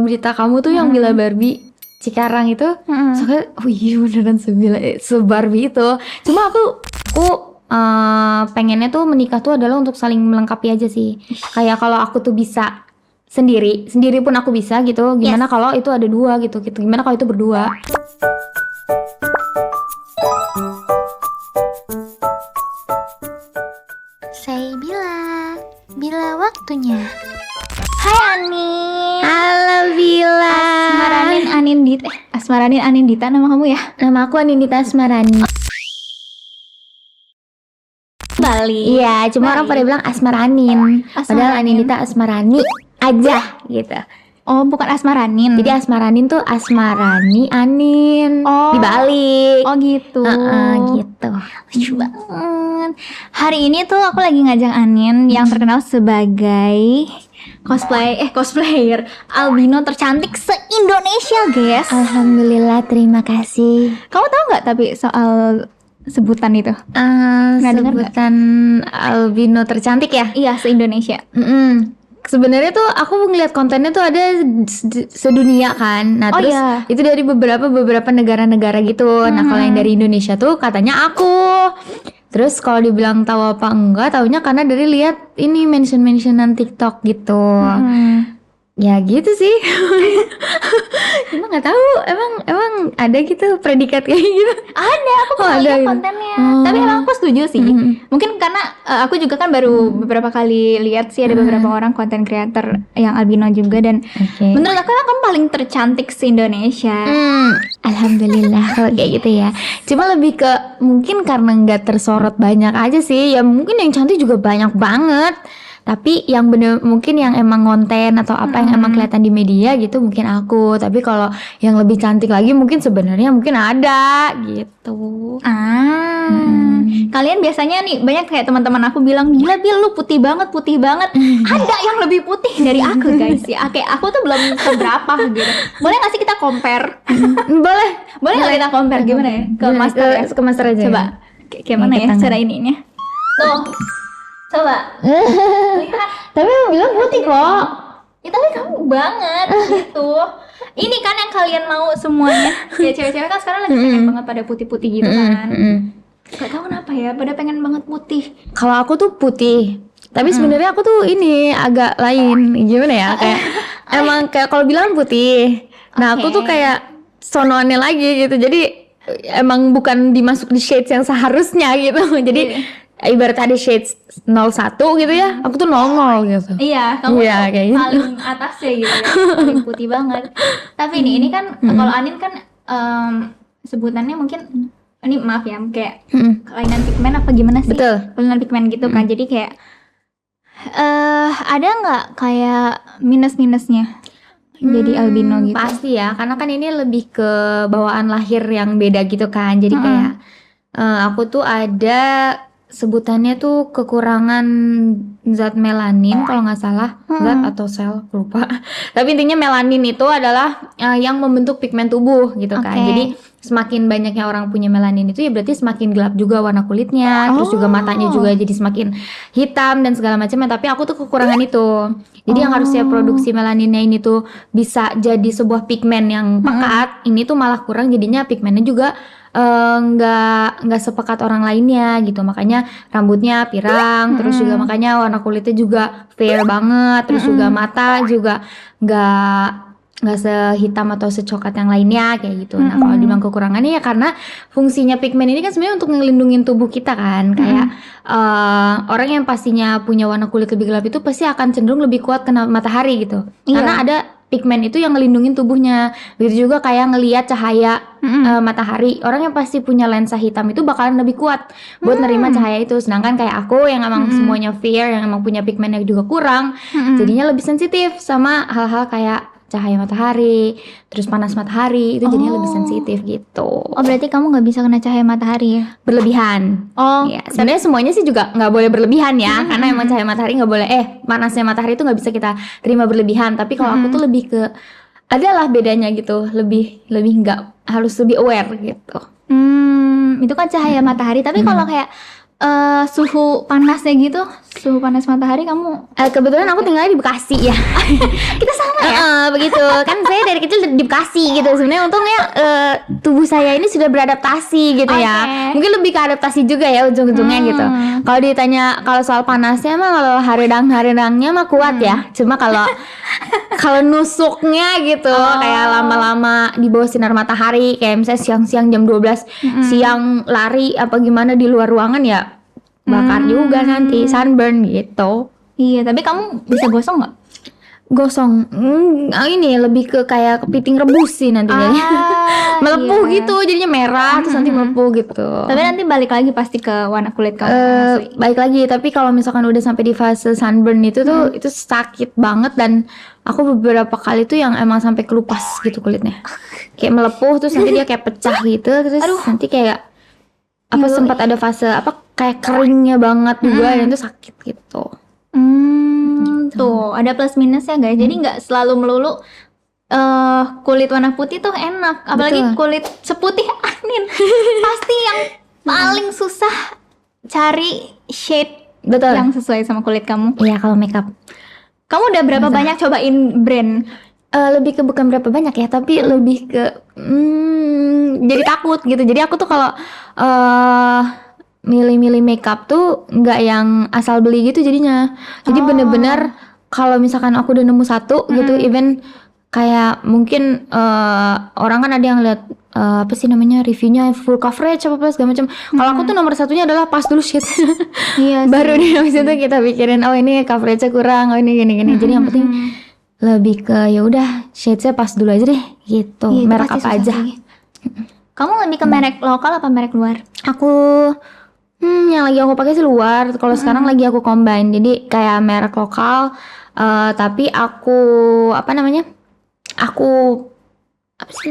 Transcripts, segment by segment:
berita kamu tuh yang Bila Barbie Cikarang itu, soalnya oh iya beneran se-Barbie itu. Cuma aku pengennya tuh menikah tuh adalah untuk saling melengkapi aja sih. Kayak kalau aku tuh bisa sendiri pun aku bisa gitu. Gimana kalau itu ada dua gitu. Gimana kalau itu berdua? Saya Bila waktunya. Hai Anin. Halo Bila. Asmaranin Anindita nama kamu ya? Nama aku Anindita Asmarani. Bali. Iya, cuma orang pada bilang Asmaranin. Padahal Anindita Asmarani aja gitu. Oh, bukan Asmaranin. Jadi Asmaranin tuh Asmarani Anin. Dibalik. Oh gitu. Gitu. Lucu banget. Hari ini tuh aku lagi ngajak Anin yang terkenal sebagai cosplayer albino tercantik se-Indonesia, guys. Alhamdulillah, terima kasih. Kamu tahu nggak tapi soal sebutan itu? Sebutan albino tercantik ya? Iya, se-Indonesia. Sebenarnya tuh aku ngeliat kontennya tuh ada sedunia kan. Nah terus itu dari beberapa negara-negara gitu. Nah kalau yang dari Indonesia tuh katanya aku. Terus kalau dibilang tahu apa enggak, taunya karena dari lihat ini mention-mentionan TikTok gitu. Ya gitu sih. Emang nggak tahu, emang ada gitu predikat kayak gitu. Ada, aku pernah lihat gitu kontennya. Tapi emang aku setuju sih. Mungkin karena aku juga kan baru beberapa kali lihat sih ada beberapa orang konten creator yang albino juga dan menurut aku kan paling tercantik se-Indonesia. Alhamdulillah kalau kayak gitu ya. Cuma lebih ke mungkin karena nggak tersorot banyak aja sih. Ya mungkin yang cantik juga banyak banget. Tapi yang bener mungkin yang emang konten atau apa yang emang kelihatan di media gitu mungkin aku. Tapi kalau yang lebih cantik lagi mungkin sebenarnya mungkin ada gitu. Kalian biasanya nih banyak kayak teman-teman aku bilang gila Bil lu putih banget. Ada yang lebih putih dari aku guys ya. Kayak aku tuh belum seberapa gitu. Boleh nggak sih kita compare? Boleh nggak kita compare gimana ya? Ke master aja. Coba kayak mana ya cara ininya? Tuh. Coba. Lihat. Tapi emang bilang putih kok. Ya tapi kamu banget gitu. Ini kan yang kalian mau semuanya. Ya cewek-cewek kan sekarang lagi pengen banget pada putih-putih gitu kan. Gak tahu kenapa ya, pada pengen banget putih. Kalau aku tuh putih. Tapi sebenarnya aku tuh ini agak lain. Gimana ya? Kayak emang kayak kalau bilang putih. Nah, aku tuh kayak sonoannya lagi gitu. Jadi emang bukan dimasuk di shades yang seharusnya gitu. Jadi ibarat ada shades 01 gitu ya, aku tuh 00 gitu. Iya, kamu kayak paling gitu. Atas ya gitu ya, paling putih banget. Tapi ini kan kalau Anin kan sebutannya mungkin ini maaf ya, kayak kelainan pigmen apa gimana sih? Betul. Kelainan pigmen gitu kan, jadi kayak ada nggak kayak minus-minusnya? Jadi albino gitu. Pasti ya, karena kan ini lebih ke bawaan lahir yang beda gitu kan. Jadi kayak aku tuh ada sebutannya tuh kekurangan zat melanin kalau nggak salah, zat atau sel lupa. Tapi intinya melanin itu adalah yang membentuk pigmen tubuh gitu kan. Jadi semakin banyaknya orang punya melanin itu ya berarti semakin gelap juga warna kulitnya, terus juga matanya juga jadi semakin hitam dan segala macamnya. Tapi aku tuh kekurangan itu. Jadi yang harusnya produksi melaninnya ini tuh bisa jadi sebuah pigmen yang pekat, ini tuh malah kurang, jadinya pigmennya juga nggak sepekat orang lainnya gitu. Makanya rambutnya pirang, terus juga makanya warna kulitnya juga fair banget, terus juga mata juga nggak sehitam atau secoklat yang lainnya kayak gitu. Nah kalau dibilang kekurangannya ya karena fungsinya pigmen ini kan sebenarnya untuk ngelindungin tubuh kita kan. Kayak orang yang pastinya punya warna kulit lebih gelap itu pasti akan cenderung lebih kuat kena matahari gitu. Karena ada pigmen itu yang ngelindungin tubuhnya. Begitu juga kayak ngelihat cahaya matahari. Orang yang pasti punya lensa hitam itu bakalan lebih kuat buat nerima cahaya itu. Sedangkan kayak aku yang emang semuanya fair, yang emang punya pigmennya juga kurang, jadinya lebih sensitif sama hal-hal kayak cahaya matahari, terus panas matahari, itu jadinya lebih sensitif gitu. Oh berarti kamu nggak bisa kena cahaya matahari ya? Berlebihan. Ya, sebenarnya semuanya sih juga nggak boleh berlebihan ya, karena emang cahaya matahari nggak boleh. Panasnya matahari itu nggak bisa kita terima berlebihan. Tapi kalau aku tuh lebih ke adalah bedanya gitu, lebih nggak harus lebih aware gitu. Itu kan cahaya matahari. Tapi kalau kayak suhu panasnya gitu, suhu panas matahari kamu? Kebetulan aku tinggalnya di Bekasi ya. Kita sama ya? Begitu kan, saya dari kecil di Bekasi gitu. Sebenarnya untungnya tubuh saya ini sudah beradaptasi gitu ya. Mungkin lebih ke adaptasi juga ya ujung-ujungnya gitu. Kalau ditanya kalau soal panasnya mah, kalau haridangnya mah kuat ya. Cuma kalau nusuknya gitu, kayak lama-lama di bawah sinar matahari, kayak misalnya siang-siang jam 12 siang lari apa gimana di luar ruangan ya, bakar juga nanti, sunburn gitu. Iya, tapi kamu bisa gosong nggak? Gosong, ini lebih ke kayak kepiting rebus sih nantinya. Melepuh gitu, jadinya merah terus nanti melepuh gitu. Tapi nanti balik lagi pasti ke warna kulit kamu asli. Balik lagi, tapi kalau misalkan udah sampai di fase sunburn itu tuh itu sakit banget, dan aku beberapa kali tuh yang emang sampai kelupas gitu kulitnya. Kayak melepuh terus nanti dia kayak pecah gitu, terus nanti kayak sempat ada fase kayak keringnya banget juga, dan itu sakit gitu. Tuh ada plus minusnya guys. Jadi nggak selalu melulu kulit warna putih tuh enak, apalagi kulit seputih Anin. Pasti yang paling susah cari shade yang sesuai sama kulit kamu. Iya, kalau makeup. Kamu udah berapa banyak cobain brand? Lebih ke bukan berapa banyak ya, tapi lebih ke jadi takut gitu. Jadi aku tuh kalau milih-milih makeup tuh nggak yang asal beli gitu jadinya. Jadi bener-bener kalau misalkan aku udah nemu satu gitu, even kayak mungkin orang kan ada yang lihat apa sih namanya, reviewnya full coverage apa segala macam. Kalau aku tuh nomor satunya adalah pas dulu shade. Iya, baru di habis itu kita pikirin ini coveragenya kurang, ini gini. Jadi yang penting lebih ke ya udah shade-nya pas dulu aja deh gitu. Merek apa aja. Kamu lebih ke merek lokal apa merek luar? Aku yang lagi aku pakai sih luar. Kalau sekarang lagi aku combine, jadi kayak merek lokal, tapi aku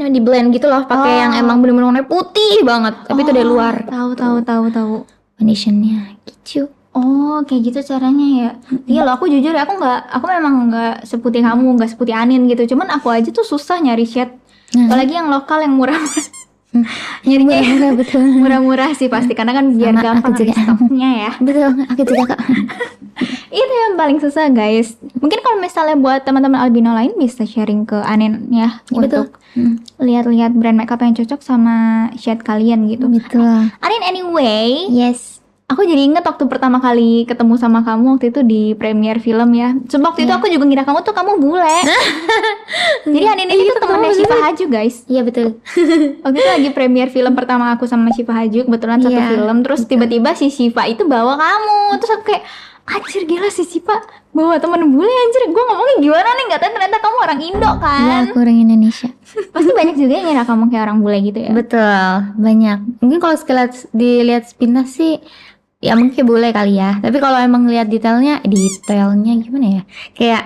di blend gitu loh, pakai yang emang bener-bener warnanya putih banget, tapi itu dari luar. Tahu. Foundationnya gitu. Oh, kayak gitu caranya ya. Iya loh, aku jujur ya, aku memang nggak seputih kamu, nggak seputih Anin gitu. Cuman aku aja tuh susah nyari shade, apalagi yang lokal yang murah-murah. Nyarinya murah-murah sih pasti, karena kan biar gampang stoknya ya. Betul, aku juga Kak. Itu yang paling susah guys. Mungkin kalau misalnya buat teman-teman albino lain bisa sharing ke Anin ya, untuk lihat-lihat brand makeup yang cocok sama shade kalian gitu. Betul. Anin, anyway, yes. Aku jadi inget waktu pertama kali ketemu sama kamu waktu itu di premiere film ya. Coba waktu itu aku juga ngira kamu bule. Jadi Anin ini tuh temennya Syifa Haju guys. Iya betul. Waktu itu lagi premiere film pertama aku sama Syifa Haju, kebetulan satu film. Terus tiba-tiba si Syifa itu bawa kamu. Terus aku kayak, anjir gila si Syifa bawa temen bule, anjir. Gue ngomongnya gimana nih, gak tahu ternyata kamu orang Indo kan. Iya, aku orang Indonesia. Pasti banyak juga yang ngira kamu kayak orang bule gitu ya. Betul, banyak. Mungkin kalau dilihat sepintas sih ya mungkin boleh kali ya, tapi kalau emang lihat detailnya gimana ya, kayak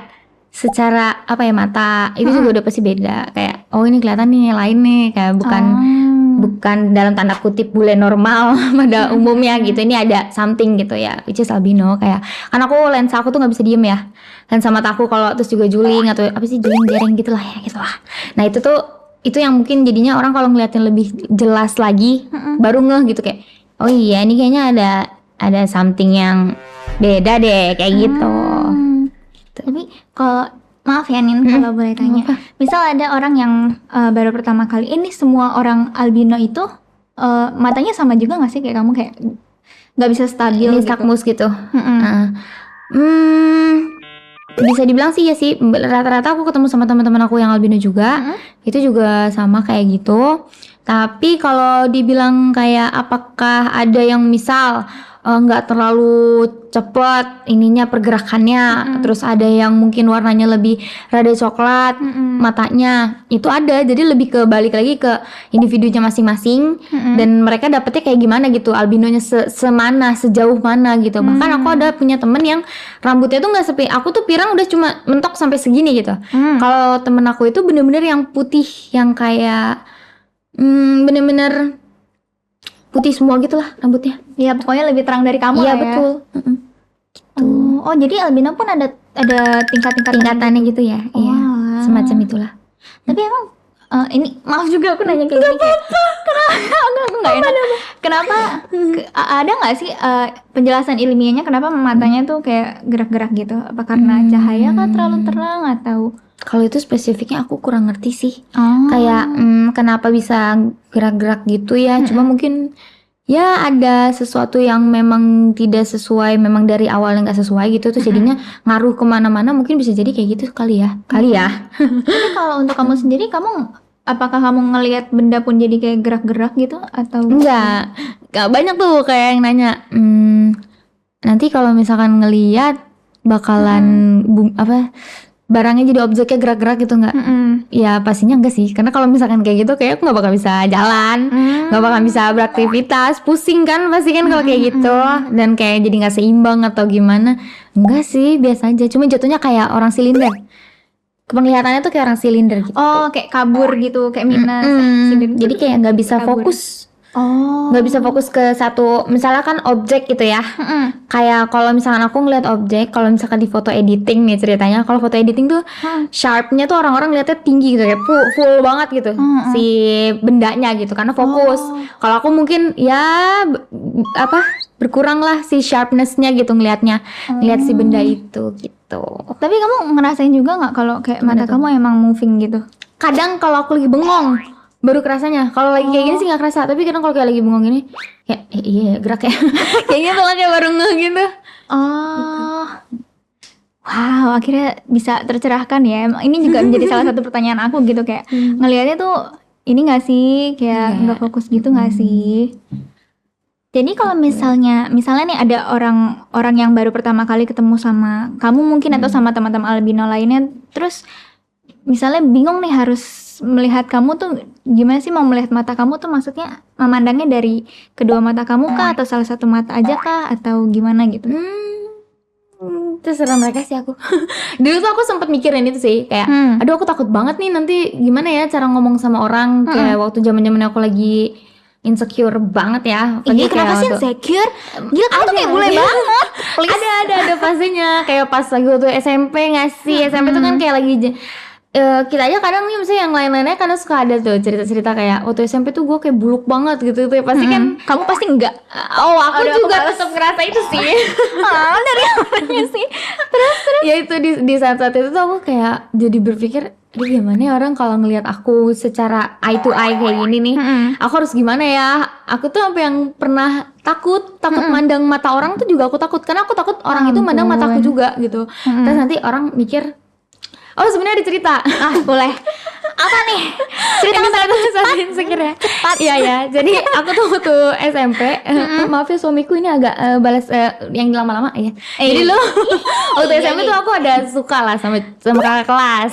secara mata itu juga udah pasti beda. Kayak ini kelihatan nih lain nih, kayak bukan dalam tanda kutip bule normal pada umumnya gitu. Ini ada something gitu ya, which is albino. Kayak karena lensa aku tuh nggak bisa diem ya, lensa mata aku kalau terus juga juling atau juling jereng gitulah. Nah itu yang mungkin jadinya orang kalau ngeliatin lebih jelas lagi baru ngeh gitu, kayak oh iya ini kayaknya ada something yang beda deh kayak gitu. Tapi kalau maaf ya Nin, kalau boleh tanya, misal ada orang yang baru pertama kali, ini semua orang albino itu matanya sama juga nggak sih kayak kamu, kayak nggak bisa stabil gitu? Nystagmus gitu. Bisa dibilang sih ya sih, rata-rata aku ketemu sama teman-teman aku yang albino juga, itu juga sama kayak gitu. Tapi kalau dibilang kayak apakah ada yang misal nggak terlalu cepet ininya pergerakannya, terus ada yang mungkin warnanya lebih rada coklat matanya, itu ada. Jadi lebih ke balik lagi ke individunya masing-masing, dan mereka dapetnya kayak gimana gitu, albinonya sejauh mana gitu. Bahkan aku ada punya temen yang rambutnya tuh nggak aku tuh pirang udah cuma mentok sampai segini gitu. Kalau temen aku itu bener-bener yang putih, yang kayak bener-bener putih semua gitulah rambutnya. Iya, pokoknya lebih terang dari kamu lah ya. Iya, betul. Gitu. Oh, jadi albino pun ada tingkatannya gitu ya. Iya, semacam itulah. Tapi emang ini maaf juga aku nanya kayak gini. Gak apa-apa. Aku nggak enak. Kenapa? Ada nggak sih penjelasan ilmiahnya kenapa matanya tuh kayak gerak-gerak gitu? Apa karena cahaya kah terlalu terang atau? Kalau itu spesifiknya aku kurang ngerti sih. Kayak kenapa bisa gerak-gerak gitu ya. Cuma mungkin ya ada sesuatu yang memang tidak sesuai, memang dari awal nggak sesuai gitu, terus jadinya ngaruh kemana-mana, mungkin bisa jadi kayak gitu kali ya. Tapi kalau untuk kamu sendiri, apakah kamu ngelihat benda pun jadi kayak gerak-gerak gitu atau? Enggak banyak tuh kayak yang nanya, nanti kalau misalkan ngelihat bakalan barangnya jadi objeknya gerak-gerak gitu nggak? Ya pastinya enggak sih, karena kalau misalkan kayak gitu kayak aku nggak bakal bisa jalan, nggak bakal bisa beraktivitas, pusing kan pasti kan kalau kayak gitu, dan kayak jadi nggak seimbang atau gimana. Enggak sih, biasa aja, cuma jatuhnya kayak orang silinder, penglihatannya tuh kayak orang silinder gitu. Oh, kayak kabur gitu, kayak minus. Jadi kayak nggak bisa fokus. Nggak bisa fokus ke satu, misalnya kan objek gitu ya. Kayak kalau misalkan aku ngeliat objek, kalau misalkan di foto editing nih ceritanya, kalau foto editing tuh sharpnya tuh orang-orang lihatnya tinggi gitu, kayak full banget gitu si bendanya gitu, karena fokus. Kalau aku mungkin ya berkurang lah si sharpnessnya gitu ngelihatnya, ngelihat si benda itu gitu. Tapi kamu ngerasain juga nggak kalau kayak mata kamu emang moving gitu? Kadang kalau aku lagi bengong baru kerasanya. Kalau lagi kayak gini sih nggak kerasa, tapi kadang kalau kayak lagi bengong gini kayak iya gerak ya kayak gitu lah, kayak baru ngeh gitu. Wow, akhirnya bisa tercerahkan ya. Ini juga menjadi salah satu pertanyaan aku gitu, kayak ngelihatnya tuh ini nggak sih kayak nggak fokus gitu nggak sih? Jadi kalau misalnya nih ada orang yang baru pertama kali ketemu sama kamu mungkin atau sama teman-teman albino lainnya, terus misalnya bingung nih harus melihat kamu tuh gimana sih, mau melihat mata kamu tuh maksudnya memandangnya dari kedua mata kamu kah atau salah satu mata aja kah atau gimana gitu? Terserah mereka sih aku. Dulu tuh aku sempet mikirin itu sih, kayak aduh aku takut banget nih nanti gimana ya cara ngomong sama orang, kayak waktu zaman aku lagi insecure banget ya. Iya, kenapa sih insecure? Gila, kamu tuh kayak bule banget. Ada fasenya, kayak pas lagi waktu SMP nggak sih? SMP tuh kan kayak lagi kita aja kadang nih misalnya yang lain-lainnya kadang suka ada tuh cerita-cerita kayak waktu SMP tuh gue kayak buluk banget gitu tuh, pasti kan kamu pasti enggak. Aku juga tetap ngerasa itu sih. Dari awalnya sih. Terus ya itu di saat-saat itu tuh aku kayak jadi berpikir, aduh gimana ya orang kalau ngelihat aku secara eye to eye kayak gini nih, aku harus gimana ya? Aku tuh sampai yang pernah takut mandang mata orang tuh juga aku takut, karena aku takut orang itu mandang mataku juga gitu. Terus nanti orang mikir, oh sebenarnya ada cerita. Boleh. Apa nih? Cerita saat insecure ya. Cepat. Iya ya. Jadi aku tuh waktu SMP, maaf ya suamiku ini agak balas yang lama-lama ya. Jadi lo waktu SMP tuh aku ada suka lah sama kakak kelas.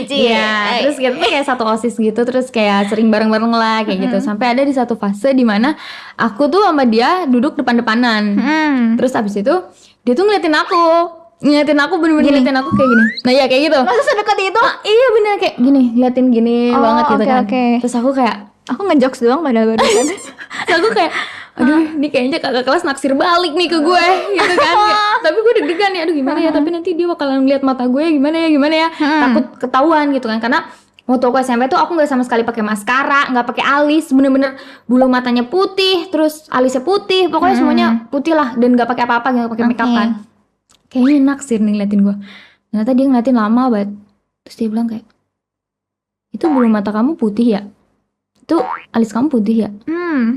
Iya. Terus kita tuh kayak satu OSIS gitu, terus kayak sering bareng-bareng lah kayak gitu. Sampai ada di satu fase di mana aku tuh sama dia duduk depan-depanan. Terus abis itu dia tuh ngeliatin aku, bener-bener ngeliatin aku kayak gini. Nah ya kayak gitu. Masa sedekat itu? Iya bener kayak gini, ngeliatin gini banget gitu kan. Terus aku ngejokes doang padahal barusan. Terus aku kayak, aduh ini kayaknya kakak kelas naksir balik nih ke gue gitu kan. Tapi gue deg-degan ya, aduh gimana ya, tapi nanti dia bakalan ngeliat mata gue gimana ya. Takut ketahuan gitu kan, karena waktu aku SMP tuh aku nggak sama sekali pakai maskara, nggak pakai alis, bener-bener bulu matanya putih, terus alisnya putih, pokoknya semuanya putih lah, dan nggak pakai apa-apa, nggak pakai makeup kan. Kayaknya naksir nih ngeliatin gue. Ternyata dia ngeliatin lama banget. Terus dia bilang kayak, itu bulu mata kamu putih ya? Itu alis kamu putih ya?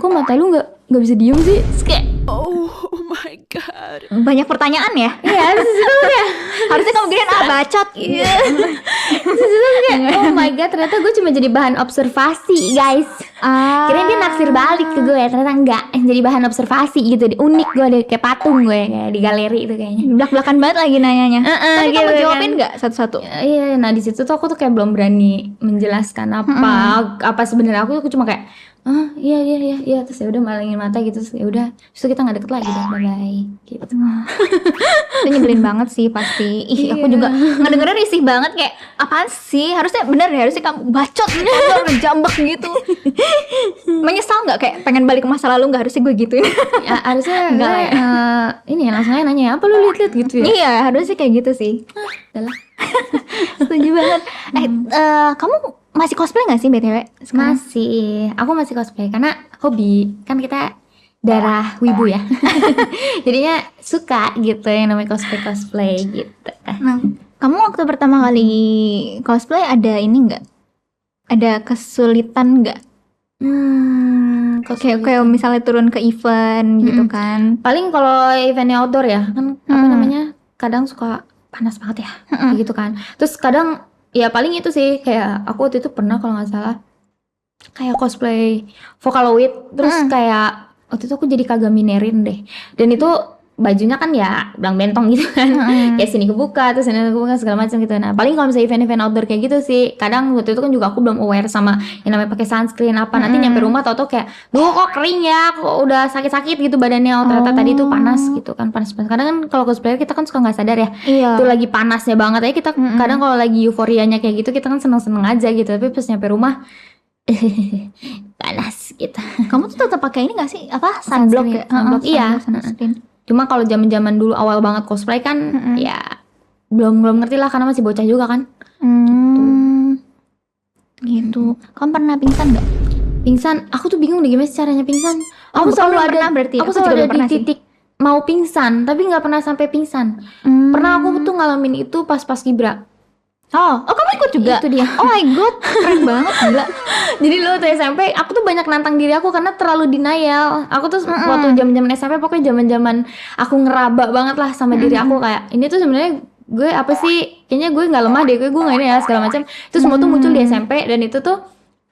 Kok mata lu nggak bisa diem sih? Terus kayak, oh my god, banyak pertanyaan ya? Iya, terus itu kayak harusnya kamu gini bacot. Iya. Terus itu kayak, oh my god, ternyata gue cuma jadi bahan observasi guys. Kirain dia naksir balik ke gue, ternyata enggak, jadi bahan observasi gitu. Unik gue deh, kayak patung gue kayak di galeri itu kayaknya. Belak-belakan banget lagi nanyanya. Tapi gitu, kamu jawabin nggak satu-satu? Iya, nah di situ tuh aku tuh kayak belum berani menjelaskan apa sebenarnya. Aku cuma kayak iya, terus ya udah malingin mata gitu, terus ya udah, terus kita nggak deket lagi dah, bye gitu. Itu nyebelin banget sih pasti. Aku juga ngedengernya risih banget, kayak apaan sih, harusnya kamu bacot gitu, ngejambak gitu. Menyesal nggak, kayak pengen balik ke masa lalu, nggak harusnya gue gituin? Ya, harusnya gue ini langsung aja nanya, apa lu liat gitu ya? Iya, harusnya kayak gitu sih. Udah lah. Setuju banget. Kamu masih cosplay nggak sih BTW sekarang? Aku masih cosplay karena hobi, kan kita darah wibu ya. Jadinya suka gitu yang namanya cosplay gitu. Nah, kamu waktu pertama kali cosplay ada ini nggak? Ada kesulitan nggak? Kayak misalnya turun ke event gitu kan. Paling kalau eventnya outdoor ya kan apa namanya, kadang suka panas banget ya kayak gitu kan. Terus kadang ya paling itu sih, kayak aku waktu itu pernah kalau nggak salah kayak cosplay Vocaloid, terus kayak waktu itu aku jadi Kagaminerin deh, dan itu bajunya kan ya belang bentong gitu kan. Kayak sini kebuka, terus sini kebuka segala macam gitu. Nah paling kalau misalnya event-event outdoor kayak gitu sih, kadang waktu itu kan juga aku belum aware sama yang namanya pakai sunscreen apa. Nanti nyampe rumah tau kayak, duh kok kering ya, kok udah sakit-sakit gitu badannya. Ternyata tadi itu panas gitu kan, panas-panas. Kadang kan kalau cosplayer kita kan suka nggak sadar ya, itu lagi panasnya banget ya kita. Kadang kalau lagi euforianya kayak gitu kita kan seneng-seneng aja gitu, tapi pas nyampe rumah panas gitu. Kamu tuh tetap pakai ini nggak sih, apa, sunblock ya? Sunblock, iya. Sunscreen. Cuma kalau zaman-zaman dulu awal banget cosplay kan ya belum ngerti lah karena masih bocah juga kan. Gitu. Kamu pernah pingsan nggak? Pingsan, aku tuh bingung deh gimana sih caranya pingsan. Aku selalu ada, berarti. aku selalu ada di titik mau pingsan, tapi nggak pernah sampai pingsan. Pernah aku tuh ngalamin itu pas Kibra. Oh kamu ikut juga? Itu dia. Oh my god, keren banget, gila. Jadi lo tuh SMP, aku tuh banyak nantang diri aku karena terlalu denial. Aku tuh waktu zaman-zaman SMP, pokoknya zaman-zaman aku ngeraba banget lah sama diri aku, kayak ini tuh sebenarnya gue apa sih? Kayaknya gue nggak lemah deh, gue nggak ini ya segala macam. Itu semua tuh muncul di SMP, dan itu tuh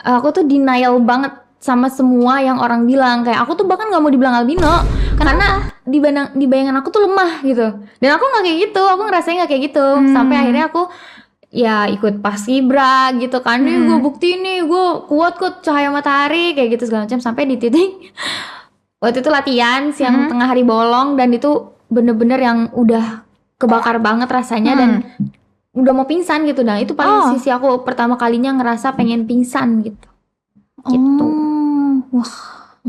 aku tuh denial banget sama semua yang orang bilang. Kayak aku tuh bahkan nggak mau dibilang albino. Karena di bayangan aku tuh lemah gitu. Dan aku nggak kayak gitu, aku ngerasain nggak kayak gitu. Sampai akhirnya aku ya ikut Paskibra gitu kan, nih gue buktiin nih gue kuat kok cahaya matahari kayak gitu segala macam. Sampai di titik waktu itu latihan siang tengah hari bolong, dan itu bener-bener yang udah kebakar banget rasanya dan udah mau pingsan gitu. Dan itu paling sisi aku pertama kalinya ngerasa pengen pingsan gitu. Gitu. Wah,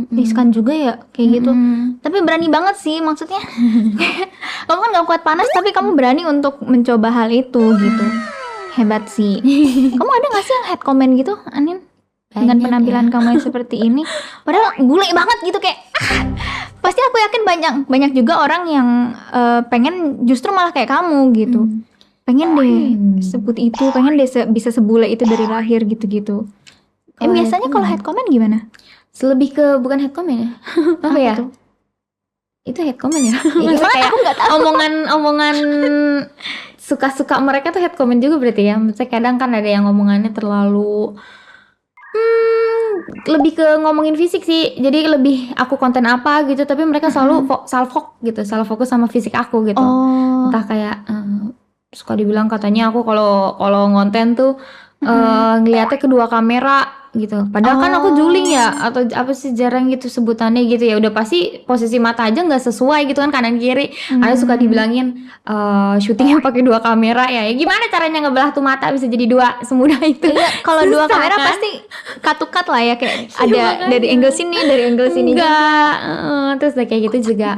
riskan juga ya kayak gitu. Tapi berani banget sih, maksudnya. Kamu kan gak kuat panas, tapi kamu berani untuk mencoba hal itu gitu. Hebat sih. Kamu ada gak sih yang head comment gitu, Anin? Dengan penampilan kamu yang seperti ini, padahal bule banget gitu kayak. Pasti aku yakin banyak juga orang yang pengen justru malah kayak kamu gitu. Pengen deh sebut itu, pengen deh bisa sebule itu dari lahir gitu-gitu. Biasanya kalau head comment gimana? Lebih ke bukan head comment ya. Apa ya? Itu head comment ya. Itu kayak aku nggak tahu. Omongan suka-suka mereka tuh head comment juga berarti ya. Maksudnya kadang kan ada yang ngomongannya terlalu lebih ke ngomongin fisik sih. Jadi lebih aku konten apa gitu, tapi mereka selalu salah fokus sama fisik aku gitu. Entah kayak suka dibilang katanya aku kalau ngonten tuh ngeliatnya kedua kamera gitu. Padahal kan aku juling ya, atau apa sih jarang gitu sebutannya gitu ya. Udah pasti posisi mata aja nggak sesuai gitu kan, kanan kiri. Ada suka dibilangin syutingnya pakai dua kamera ya. Gimana caranya ngebelah tuh mata bisa jadi dua semudah itu? Iya, kalau dua kamera kan? Pasti cut lah ya, kayak ada dari angle sini, dari angle sini. Enggak, terus kayak gitu juga.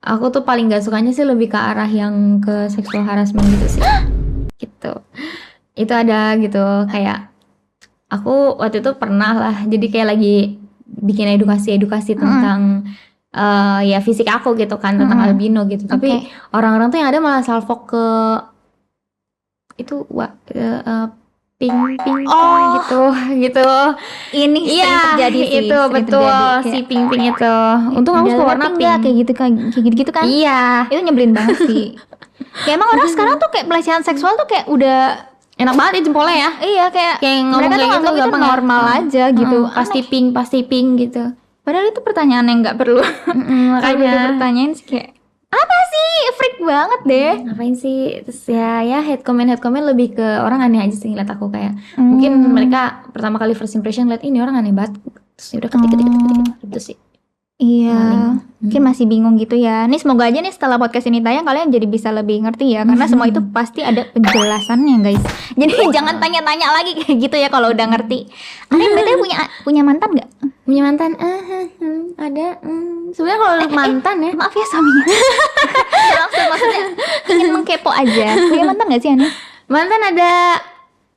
Aku tuh paling nggak sukanya sih lebih ke arah yang ke sexual harassment gitu sih. Gitu. Itu ada gitu, kayak aku waktu itu pernah lah, jadi kayak lagi bikin edukasi tentang ya fisik aku gitu kan, tentang albino gitu. Tapi orang-orang tuh yang ada malah salfok ke itu pink gitu. Ini sering terjadi sih. Itu betul si pink itu. Untung aku suka warna pink kayak gitu kan. Iya. Itu nyebelin banget sih. Kayak emang orang sekarang tuh kayak pelecehan seksual tuh kayak udah enak banget ya jempolnya ya. Iya, kayak ngomong mereka tuh kayak gitu gampang normal aja gitu. Pasti pink gitu. Padahal itu pertanyaan yang nggak perlu. Makanya pertanyaan sih kayak apa sih, freak banget deh. Ngapain sih? Terus ya head comment lebih ke orang aneh aja sih ngeliat aku, kayak mungkin mereka pertama kali first impression liat ini orang aneh banget. Terus udah ketik gitu sih. Iya, mungkin masih bingung gitu ya. Nih semoga aja nih setelah podcast ini tayang kalian jadi bisa lebih ngerti ya, karena semua itu pasti ada penjelasannya guys. Jadi jangan tanya-tanya lagi kayak gitu ya kalau udah ngerti. Anin betul punya mantan nggak? Punya mantan? Ada. Sebenarnya kalau mantan ya. Maaf ya suaminya. Maksudnya ingin mengkepo aja. Punya mantan nggak sih Anin? Mantan ada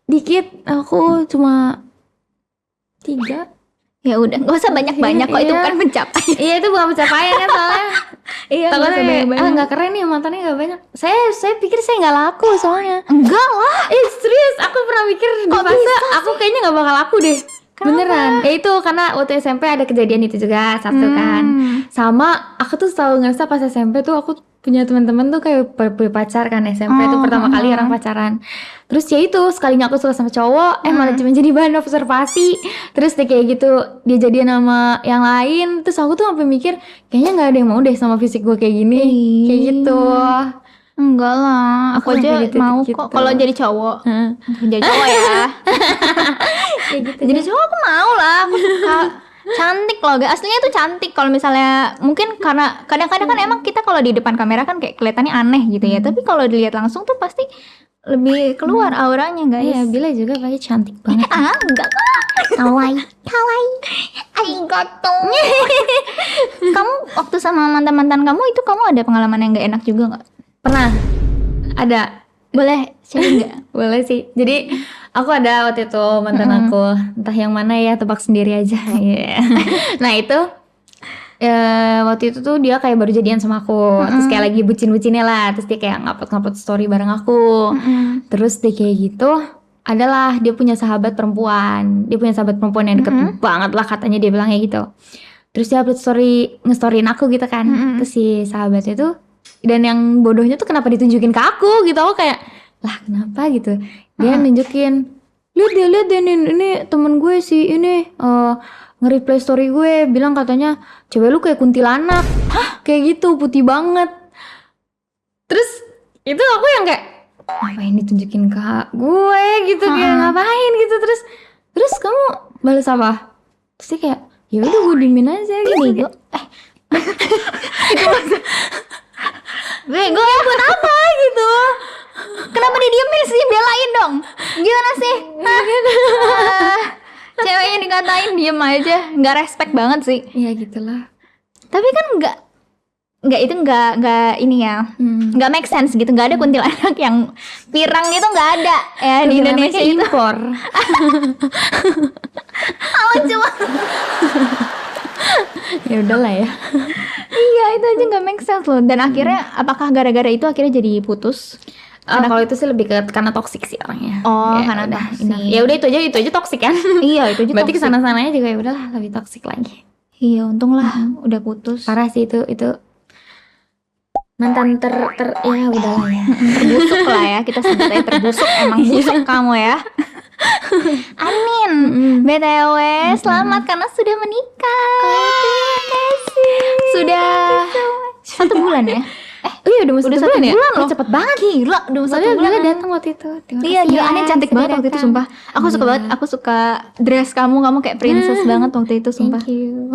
Dikit, aku cuma 3. Ya udah, nggak usah banyak-banyak kok, itu Iya. bukan pencapaian. Iya itu bukan pencapaian kan soalnya. Iya, nggak usah Takutnya banyak-banyak. nggak keren nih mantannya nggak banyak. Saya pikir saya nggak laku soalnya. Enggak lah. Serius, aku pernah mikir di Kok fase bisa aku kayaknya nggak bakal laku deh. Kenapa? Beneran. Ya itu karena waktu SMP ada kejadian itu juga satu kan. Sama aku tuh selalu ngerasa pas SMP tuh aku punya teman-teman tuh kayak punya pacar kan. SMP tuh pertama kali orang pacaran. Terus ya itu sekalinya aku suka sama cowok, malah cuma jadi bahan observasi. Terus deh kayak gitu dia jadian sama yang lain. Terus aku tuh sampai mikir kayaknya nggak ada yang mau deh sama fisik gue kayak gini. Kayak gitu. Enggak lah, aku Aku aja sampai di titik mau gitu. kok kalau jadi cowok. Hah. Jadi cowok ya. Kayak gitu. Jadi cowok aku mau lah, aku suka. Cantik loh, guys. Aslinya tuh cantik. Kalau misalnya mungkin karena kadang-kadang kan emang kita kalau di depan kamera kan kayak kelihatannya aneh gitu ya. Tapi kalau dilihat langsung tuh pasti lebih keluar auranya, guys. Iya, Bila juga pasti cantik banget. Enggak kok. Kawaii. Arigato. Kamu waktu sama mantan-mantan kamu itu kamu ada pengalaman yang gak enak juga gak? Pernah ada. Boleh share gak? Boleh sih. Jadi aku ada waktu itu mantan aku, entah yang mana ya, tebak sendiri aja. Iya. Nah itu waktu itu tuh dia kayak baru jadian sama aku. Terus kayak lagi bucin-bucinnya lah. Terus dia kayak ngupload story bareng aku. Terus dia kayak gitu. Adalah dia punya sahabat perempuan. Dia punya sahabat perempuan yang deket banget lah katanya, dia bilangnya gitu. Terus dia upload story, nge-storyin aku gitu kan. Terus si sahabatnya tuh, dan yang bodohnya tuh kenapa ditunjukin ke aku gitu. Aku kayak, lah kenapa gitu. Dia nunjukin, lihat deh ini temen gue sih ini nge-reply story gue, bilang katanya cewek lu kayak kuntilanak. Kayak gitu, putih banget. Terus itu aku yang kayak, ngapain ditunjukin ke gue gitu, kayak ngapain gitu. Terus kamu balas apa? Terus dia kayak, ya udah gue diemin aja gitu. Bego buat apa gitu? Kenapa didiemin sih? Belain dong. Gimana sih? Cewek yang dikatain diem aja, nggak respect banget sih. Ya gitulah. Tapi kan nggak itu nggak ini ya, nggak make sense gitu. Nggak ada kuntilanak yang pirang itu nggak ada ya di Indonesia itu. Impor. Cuma Ya udahlah ya. iya itu aja nggak make sense loh. Dan akhirnya apakah gara-gara itu akhirnya jadi putus? Kalau itu sih lebih ke karena toksik sih orangnya. Oh, Ya karena udah, toksik. enough. Ya udah itu aja toksik kan. Iya itu aja Berarti toxic. kesana-sananya juga ya udahlah lebih toksik lagi. Iya untung lah udah putus. Parah sih itu mantan ya udahlah ya. Terbusuk lah ya, kita sebut aja terbusuk. Emang busuk kamu ya. Amin. BTW selamat karena sudah menikah. Terima kasih. Sudah 1 bulan ya. Oh iya udah mau Udah 1 1 bulan ya? bulan loh. Cepet banget. Gila udah 1 Soalnya bulan. Bila datang waktu itu. Terima Iya kasih gila ya, Aneh cantik sudah banget waktu itu datang. sumpah. Aku suka banget, aku suka dress kamu kayak princess banget waktu itu sumpah. Thank you.